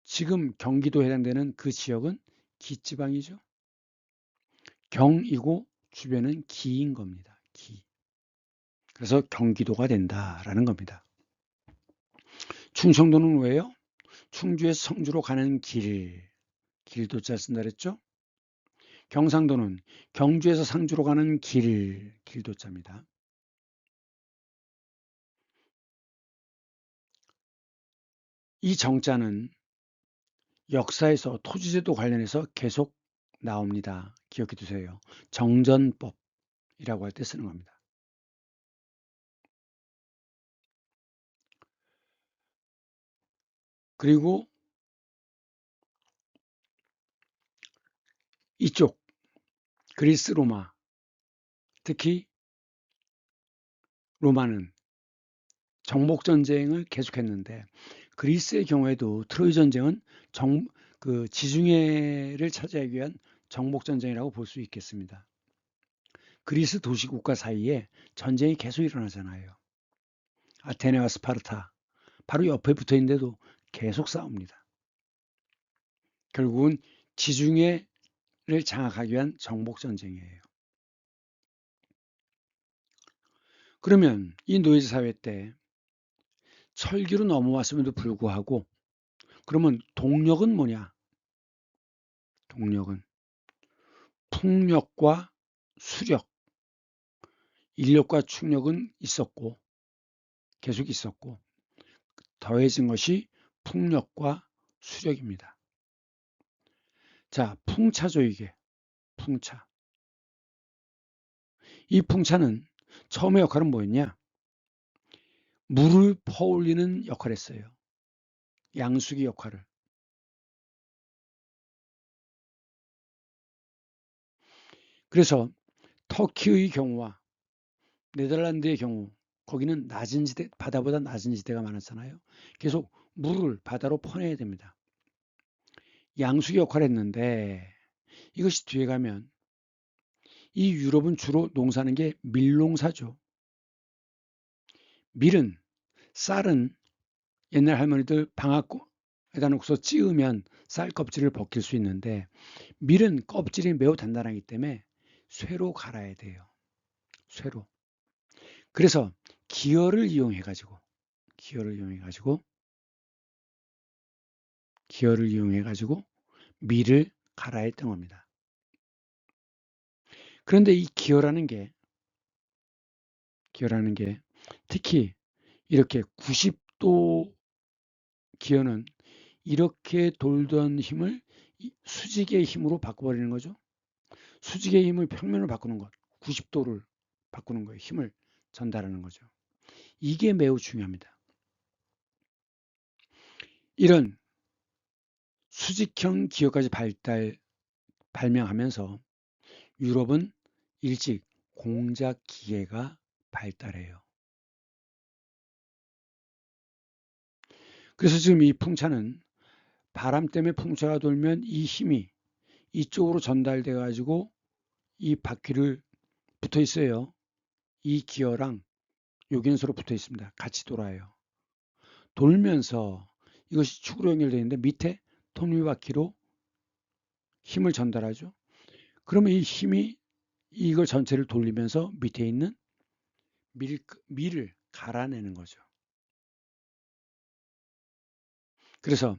지금 경기도에 해당되는 그 지역은 기지방이죠. 경이고 주변은 기인 겁니다. 기. 그래서 경기도가 된다라는 겁니다. 충청도는 왜요? 충주에서 성주로 가는 길도자 쓴다 그랬죠? 경상도는 경주에서 상주로 가는 길도자입니다. 이 정자는 역사에서 토지제도 관련해서 계속 나옵니다. 기억해 두세요. 정전법이라고 할 때 쓰는 겁니다. 그리고 이쪽 그리스 로마, 특히 로마는 정복전쟁을 계속했는데 그리스의 경우에도 트로이 전쟁은 그 지중해를 차지하기 위한 정복전쟁이라고 볼 수 있겠습니다. 그리스 도시국가 사이에 전쟁이 계속 일어나잖아요. 아테네와 스파르타 바로 옆에 붙어 있는데도 계속 싸웁니다. 결국은 지중해를 장악하기 위한 정복전쟁이에요. 그러면 이 노예제 사회 때 철기로 넘어왔음에도 불구하고 그러면 동력은 뭐냐? 동력은 풍력과 수력, 인력과 충력은 있었고 계속 있었고 더해진 것이 풍력과 수력입니다. 자, 풍차죠 이게. 풍차. 이 풍차는 처음의 역할은 뭐였냐? 물을 퍼올리는 역할을 했어요. 양수기 역할을. 그래서 터키의 경우와 네덜란드의 경우 거기는 낮은 지대, 바다보다 낮은 지대가 많았잖아요. 계속 물을 바다로 퍼내야 됩니다. 양수기 역할을 했는데 이것이 뒤에 가면 이 유럽은 주로 농사하는 게 밀농사죠. 밀은 쌀은 옛날 할머니들 방앗에다 놓고서 찌우면 쌀 껍질을 벗길 수 있는데 밀은 껍질이 매우 단단하기 때문에 쇠로 갈아야 돼요. 쇠로. 그래서 기어를 이용해 가지고 밀을 갈아야 했던 겁니다. 그런데 이 기어라는 게 특히 이렇게 90도 기어는 이렇게 돌던 힘을 수직의 힘으로 바꿔버리는 거죠. 수직의 힘을 평면을 바꾸는 것, 90도를 바꾸는 거예요. 힘을 전달하는 거죠. 이게 매우 중요합니다. 이런 수직형 기어까지 발명하면서 유럽은 일찍 공작 기계가 발달해요. 그래서 지금 이 풍차는 바람 때문에 풍차가 돌면 이 힘이 이쪽으로 전달돼 가지고 이 바퀴를 붙어 있어요. 이 기어랑 여기는 서로 붙어 있습니다. 같이 돌아요. 돌면서 이것이 축으로 연결되어 있는데 밑에 톱니바퀴로 힘을 전달하죠. 그러면 이 힘이 이걸 전체를 돌리면서 밑에 있는 밀을 갈아내는 거죠. 그래서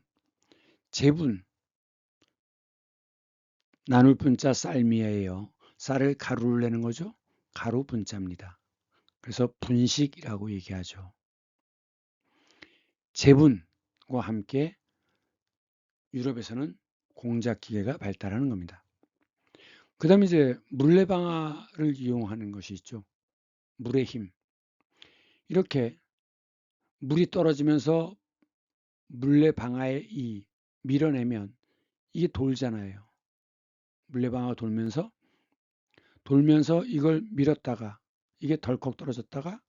제분, 나눌 분자 쌀미에요. 쌀을 가루를 내는 거죠. 가루 분자입니다. 그래서 분식이라고 얘기하죠. 제분과 함께 유럽에서는 공작 기계가 발달하는 겁니다. 그 다음에 이제 물레방아를 이용하는 것이 있죠. 물의 힘. 이렇게 물이 떨어지면서 물레방아에 밀어내면 이게 돌잖아요. 물레방아가 돌면서 이걸 밀었다가 이게 덜컥 떨어졌다가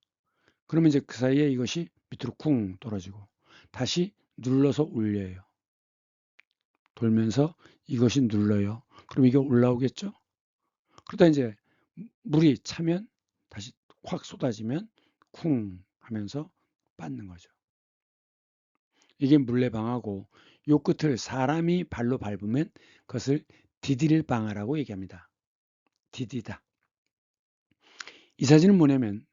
그러면 이제 그 사이에 이것이 밑으로 쿵 떨어지고 다시 눌러서 올려요. 돌면서 이것이 눌러요. 그럼 이게 올라오겠죠? 그러다 이제 물이 차면 다시 확 쏟아지면 쿵 하면서 빠는 거죠. 이게 물레방아고 요 끝을 사람이 발로 밟으면 그것을 디딜방아라고 얘기합니다. 디디다. 이 사진은 뭐냐면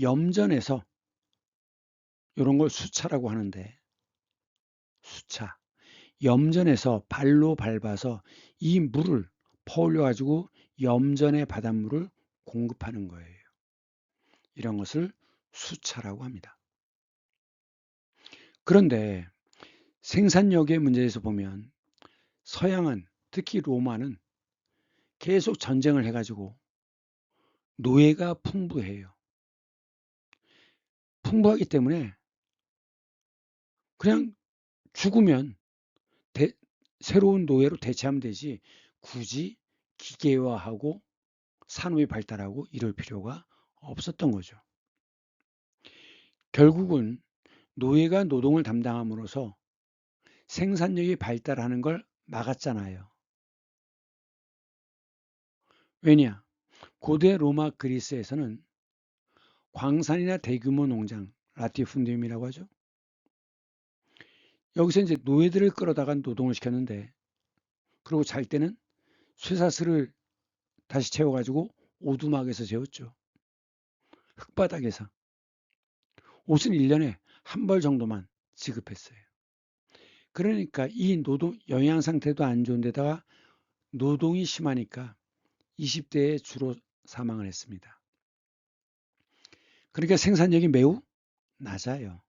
염전에서 이런 걸 수차라고 하는데 수차, 염전에서 발로 밟아서 이 물을 퍼올려 가지고 염전의 바닷물을 공급하는 거예요. 이런 것을 수차라고 합니다. 그런데 생산력의 문제에서 보면 서양은, 특히 로마는 계속 전쟁을 해가지고 노예가 풍부해요. 풍부하기 때문에 그냥 죽으면 새로운 노예로 대체하면 되지, 굳이 기계화하고 산업이 발달하고 이럴 필요가 없었던 거죠. 결국은 노예가 노동을 담당함으로써 생산력이 발달하는 걸 막았잖아요. 왜냐? 고대 로마 그리스에서는 광산이나 대규모 농장, 라티fundium이라고 하죠. 여기서 이제 노예들을 끌어다가 노동을 시켰는데, 그리고 잘 때는 쇠사슬을 다시 채워가지고 오두막에서 재웠죠. 흙바닥에서. 옷은 1년에 한 벌 정도만 지급했어요. 그러니까 이 노동, 영양 상태도 안 좋은 데다가 노동이 심하니까 20대에 주로 사망을 했습니다. 그러니까 생산력이 매우 낮아요.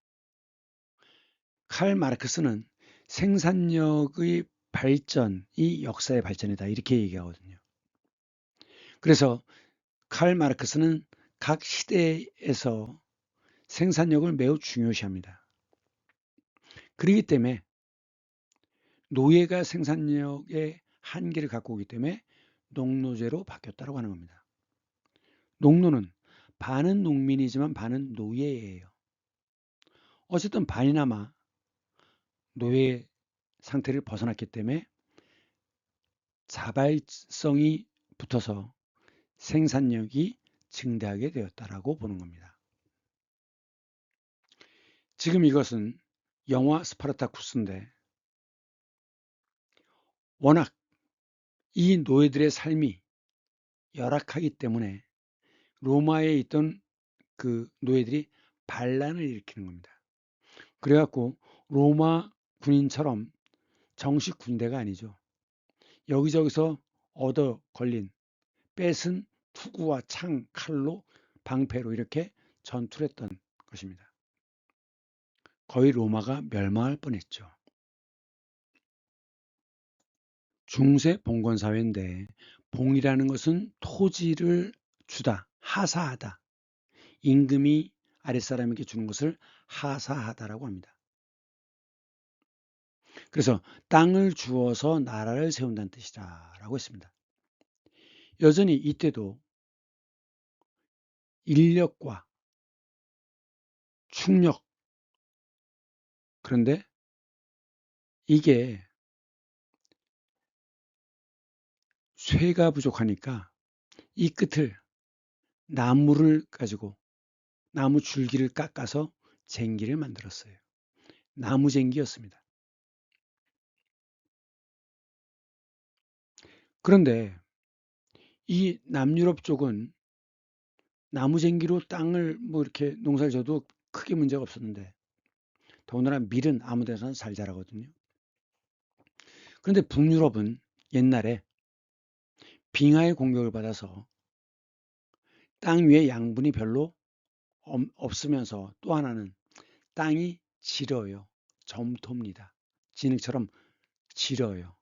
칼 마르크스는 생산력의 발전이 역사의 발전이다, 이렇게 얘기하거든요. 그래서 칼 마르크스는 각 시대에서 생산력을 매우 중요시합니다. 그렇기 때문에 노예가 생산력의 한계를 갖고 오기 때문에 농노제로 바뀌었다고 하는 겁니다. 농노는 반은 농민이지만 반은 노예예요. 어쨌든 반이나마 노예 상태를 벗어났기 때문에 자발성이 붙어서 생산력이 증대하게 되었다라고 보는 겁니다. 지금 이것은 영화 스파르타쿠스인데, 워낙 이 노예들의 삶이 열악하기 때문에 로마에 있던 그 노예들이 반란을 일으키는 겁니다. 그래갖고 로마 군인처럼 정식 군대가 아니죠. 여기저기서 얻어 걸린, 뺏은 투구와 창, 칼로, 방패로 이렇게 전투를 했던 것입니다. 거의 로마가 멸망할 뻔했죠. 중세 봉건사회인데, 봉이라는 것은 토지를 주다, 하사하다. 임금이 아랫사람에게 주는 것을 하사하다라고 합니다. 그래서 땅을 주어서 나라를 세운다는 뜻이다라고 했습니다. 여전히 이때도 인력과 충력, 그런데 이게 쇠가 부족하니까 이 끝을 나무를 가지고 나무 줄기를 깎아서 쟁기를 만들었어요. 나무쟁기였습니다. 그런데 이 남유럽 쪽은 나무쟁기로 땅을 뭐 이렇게 농사를 져도 크게 문제가 없었는데, 더군다나 밀은 아무 데서나 잘 자라거든요. 그런데 북유럽은 옛날에 빙하의 공격을 받아서 땅 위에 양분이 별로 없으면서, 또 하나는 땅이 질어요. 점토입니다. 진흙처럼 질어요.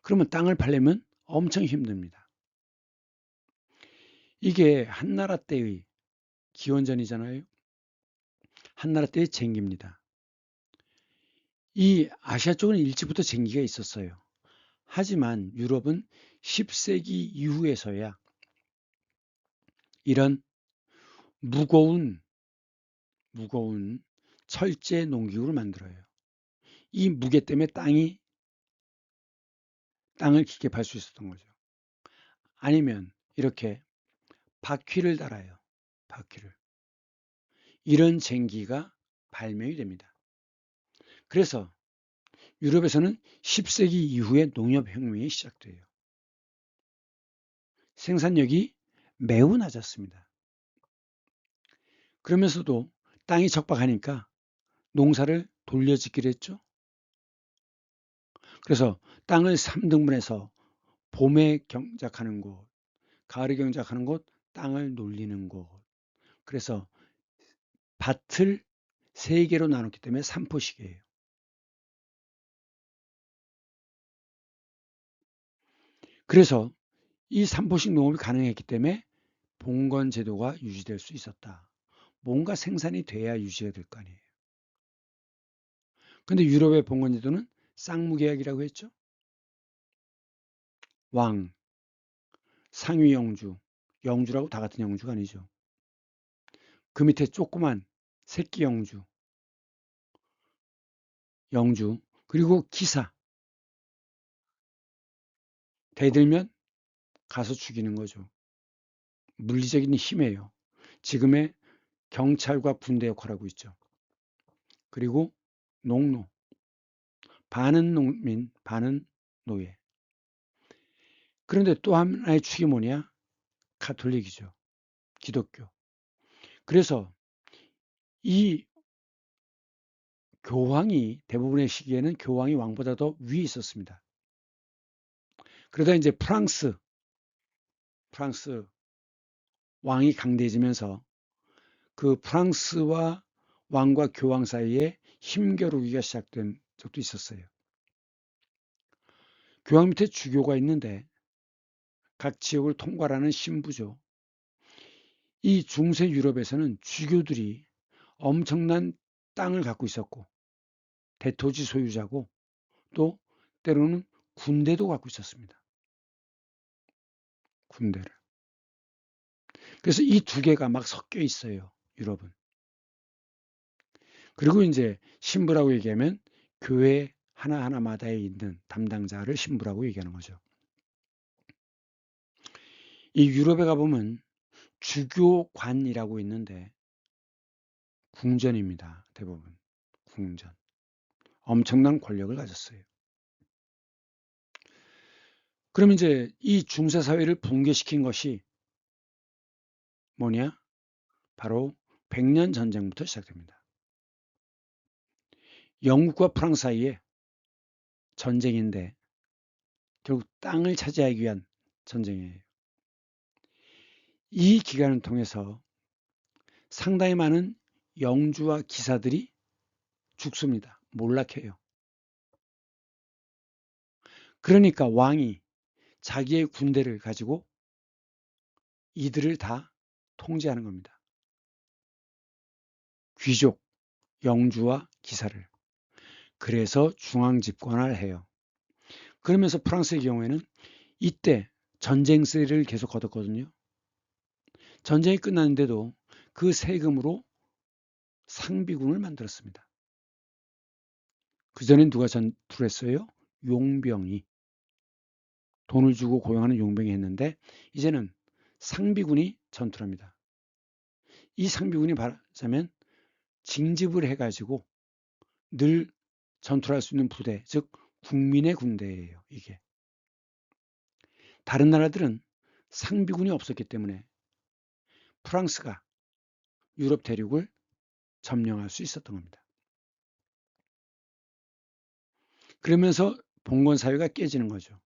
그러면 땅을 팔려면 엄청 힘듭니다. 이게 한나라 때의 기원전이잖아요. 한나라 때의 쟁기입니다. 이 아시아 쪽은 일찍부터 쟁기가 있었어요. 하지만 유럽은 10세기 이후에서야 이런 무거운 철제 농기구를 만들어요. 이 무게 때문에 땅을 깊게 팔 수 있었던 거죠. 아니면 이렇게 바퀴를 달아요. 바퀴를. 이런 쟁기가 발명이 됩니다. 그래서 유럽에서는 10세기 이후에 농업혁명이 시작돼요. 생산력이 매우 낮았습니다. 그러면서도 땅이 척박하니까 농사를 돌려짓기로 했죠. 그래서 땅을 3등분해서 봄에 경작하는 곳, 가을에 경작하는 곳, 땅을 놀리는 곳. 그래서 밭을 3개로 나눴기 때문에 삼포식이에요. 그래서 이 삼포식 농업이 가능했기 때문에 봉건 제도가 유지될 수 있었다. 뭔가 생산이 돼야 유지가 될 거 아니에요. 근데 유럽의 봉건 제도는 쌍무계약이라고 했죠. 왕, 상위 영주, 영주라고 다 같은 영주가 아니죠. 그 밑에 조그만 새끼 영주, 그리고 기사, 대들면 가서 죽이는 거죠. 물리적인 힘이에요. 지금의 경찰과 군대 역할을 하고 있죠. 그리고 농노, 반은 농민, 반은 노예. 그런데 또 하나의 축이 뭐냐? 가톨릭이죠. 기독교. 그래서 이 교황이 대부분의 시기에는 교황이 왕보다 더 위에 있었습니다. 그러다 이제 프랑스 왕이 강대해지면서 그 프랑스와 왕과 교황 사이에 힘겨루기가 시작된 적도 있었어요. 교황 밑에 주교가 있는데 각 지역을 통괄하는 신부죠. 이 중세 유럽에서는 주교들이 엄청난 땅을 갖고 있었고 대토지 소유자고 또 때로는 군대도 갖고 있었습니다. 군대를. 그래서 이 두 개가 막 섞여 있어요. 유럽은. 그리고 이제 신부라고 얘기하면 교회 하나하나마다에 있는 담당자를 신부라고 얘기하는 거죠. 이 유럽에 가보면 주교관이라고 있는데 궁전입니다. 대부분. 궁전. 엄청난 권력을 가졌어요. 그럼 이제 이 중세 사회를 붕괴시킨 것이 뭐냐? 바로 100년 전쟁부터 시작됩니다. 영국과 프랑스 사이에 전쟁인데 결국 땅을 차지하기 위한 전쟁이에요. 이 기간을 통해서 상당히 많은 영주와 기사들이 죽습니다. 몰락해요. 그러니까 왕이 자기의 군대를 가지고 이들을 다 통제하는 겁니다. 귀족, 영주와 기사를. 그래서 중앙 집권을 해요. 그러면서 프랑스의 경우에는 이때 전쟁세를 계속 거뒀거든요. 전쟁이 끝났는데도 그 세금으로 상비군을 만들었습니다. 그전엔 누가 전투를 했어요? 용병이. 돈을 주고 고용하는 용병이 했는데 이제는 상비군이 전투를 합니다. 이 상비군이 말하자면 징집을 해가지고 늘 전투를 할 수 있는 부대, 즉 국민의 군대예요. 이게. 다른 나라들은 상비군이 없었기 때문에 프랑스가 유럽 대륙을 점령할 수 있었던 겁니다. 그러면서 봉건 사회가 깨지는 거죠.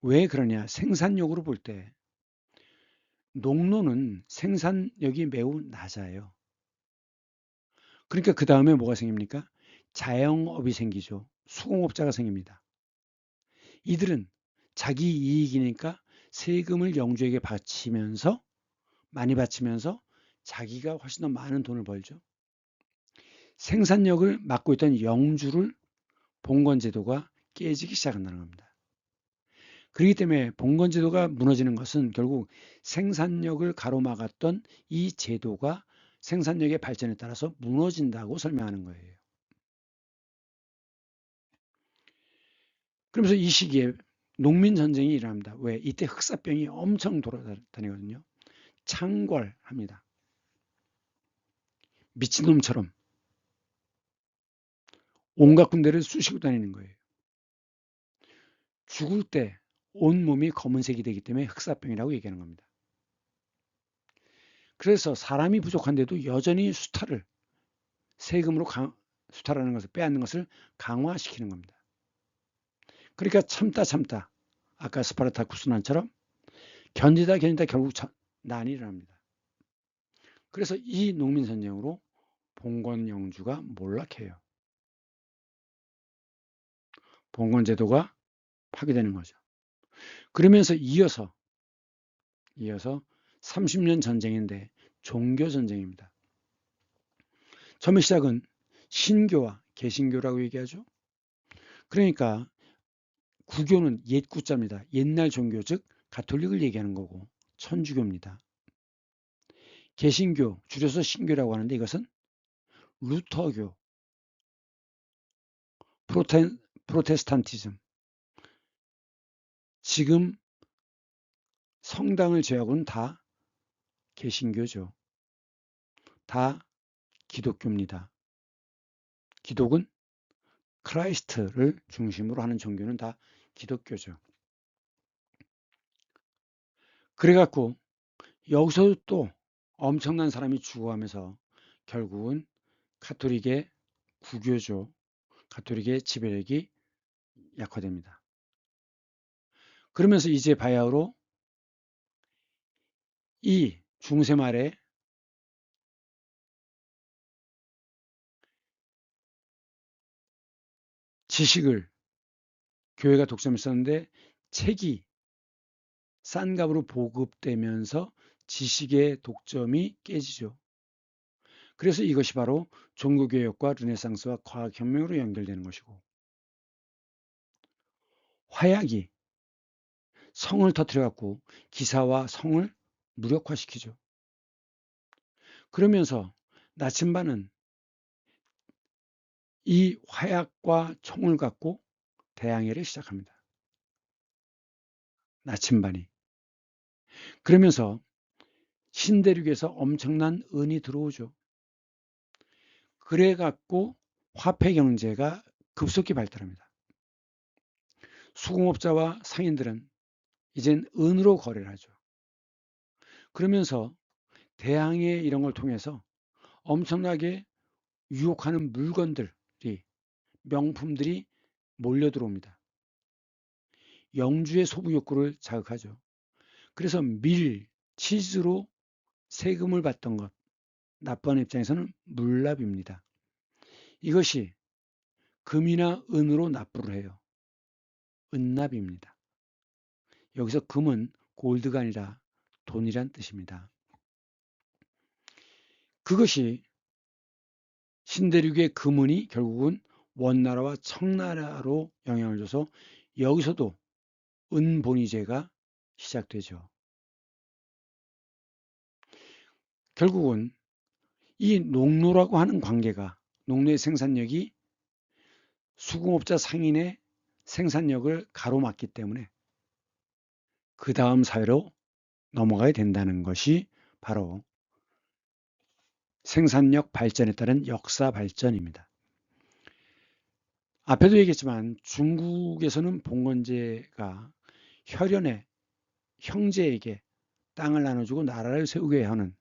왜 그러냐? 생산력으로 볼 때 농노는 생산력이 매우 낮아요. 그러니까 그 다음에 뭐가 생깁니까? 자영업이 생기죠. 수공업자가 생깁니다. 이들은 자기 이익이니까 세금을 영주에게 바치면서 많이 바치면서 자기가 훨씬 더 많은 돈을 벌죠. 생산력을 맡고 있던 영주를 봉건제도가 깨지기 시작한다는 겁니다. 그렇기 때문에 봉건제도가 무너지는 것은 결국 생산력을 가로막았던 이 제도가 생산력의 발전에 따라서 무너진다고 설명하는 거예요. 그러면서 이 시기에 농민전쟁이 일어납니다. 왜? 이때 흑사병이 엄청 돌아다니거든요. 창궐합니다. 미친놈처럼 온갖 군대를 쑤시고 다니는 거예요. 죽을 때 온몸이 검은색이 되기 때문에 흑사병이라고 얘기하는 겁니다. 그래서 사람이 부족한데도 여전히 세금으로 수탈하는 것을 빼앗는 것을 강화시키는 겁니다. 그러니까 참다 아까 스파르타쿠스 난처럼 견디다 결국 난이 일어납니다. 그래서 이 농민선쟁으로 봉건 영주가 몰락해요. 봉건제도가 파괴되는 거죠. 그러면서 이어서 30년 전쟁인데 종교전쟁입니다. 처음에 시작은 신교와 개신교라고 얘기하죠. 그러니까 구교는 옛 구자입니다. 옛날 종교 즉 가톨릭을 얘기하는 거고 천주교입니다. 개신교 줄여서 신교라고 하는데 이것은 루터교, 프로테스탄티즘 지금 성당을 제외하고는 다 개신교죠. 다 기독교입니다. 기독은 크라이스트를 중심으로 하는 종교는 다 기독교죠. 그래갖고 여기서 또 엄청난 사람이 죽어가면서 결국은 가톨릭의 구교죠. 가톨릭의 지배력이 약화됩니다. 그러면서 이제 바야흐로 이 중세 말에 지식을 교회가 독점했었는데 책이 싼 값으로 보급되면서 지식의 독점이 깨지죠. 그래서 이것이 바로 종교개혁과 르네상스와 과학혁명으로 연결되는 것이고 화약이 성을 터뜨려갖고 기사와 성을 무력화시키죠. 그러면서 나침반은 이 화약과 총을 갖고 대항해를 시작합니다. 나침반이. 그러면서 신대륙에서 엄청난 은이 들어오죠. 그래갖고 화폐 경제가 급속히 발달합니다. 수공업자와 상인들은 이젠 은으로 거래를 하죠. 그러면서 대항해 이런 걸 통해서 엄청나게 유혹하는 물건들이 명품들이 몰려 들어옵니다. 영주의 소비 욕구를 자극하죠. 그래서 치즈로 세금을 받던 것, 납부하는 입장에서는 물납입니다. 이것이 금이나 은으로 납부를 해요. 은납입니다. 여기서 금은 골드가 아니라 돈이란 뜻입니다. 그것이 신대륙의 금은이 결국은 원나라와 청나라로 영향을 줘서 여기서도 은본위제가 시작되죠. 결국은 이 농노라고 하는 관계가 농노의 생산력이 수공업자 상인의 생산력을 가로막기 때문에 그 다음 사회로 넘어가야 된다는 것이 바로 생산력 발전에 따른 역사 발전입니다. 앞에도 얘기했지만 중국에서는 봉건제가 혈연의 형제에게 땅을 나눠주고 나라를 세우게 하는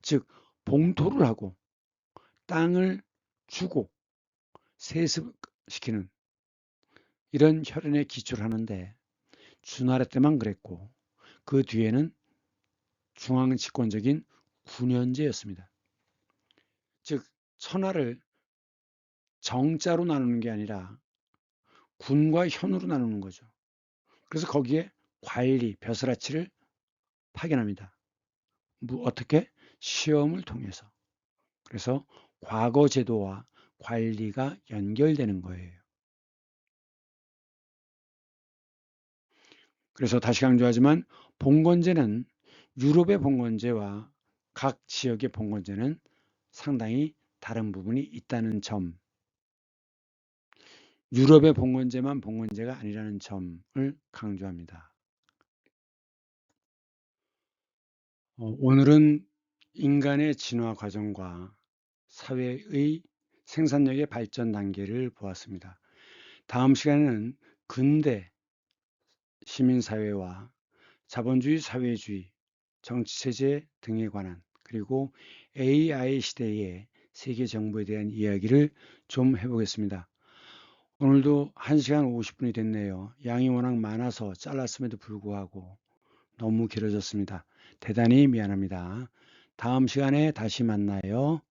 즉 봉토를 하고 땅을 주고 세습시키는 이런 혈연에 기초를 하는데 주나라 때만 그랬고 그 뒤에는 중앙 집권적인 군현제였습니다. 즉 천하를 정자로 나누는 게 아니라 군과 현으로 나누는 거죠. 그래서 거기에 관리, 벼슬아치를 파견합니다. 어떻게? 시험을 통해서. 그래서 과거 제도와 관리가 연결되는 거예요. 그래서 다시 강조하지만 봉건제는 유럽의 봉건제와 각 지역의 봉건제는 상당히 다른 부분이 있다는 점, 유럽의 봉건제만 봉건제가 아니라는 점을 강조합니다. 오늘은 인간의 진화 과정과 사회의 생산력의 발전 단계를 보았습니다. 다음 시간에는 근대 시민사회와 자본주의 사회주의, 정치체제 등에 관한 그리고 AI 시대의 세계 정부에 대한 이야기를 좀 해보겠습니다. 오늘도 1시간 50분이 됐네요. 양이 워낙 많아서 잘랐음에도 불구하고 너무 길어졌습니다. 대단히 미안합니다. 다음 시간에 다시 만나요.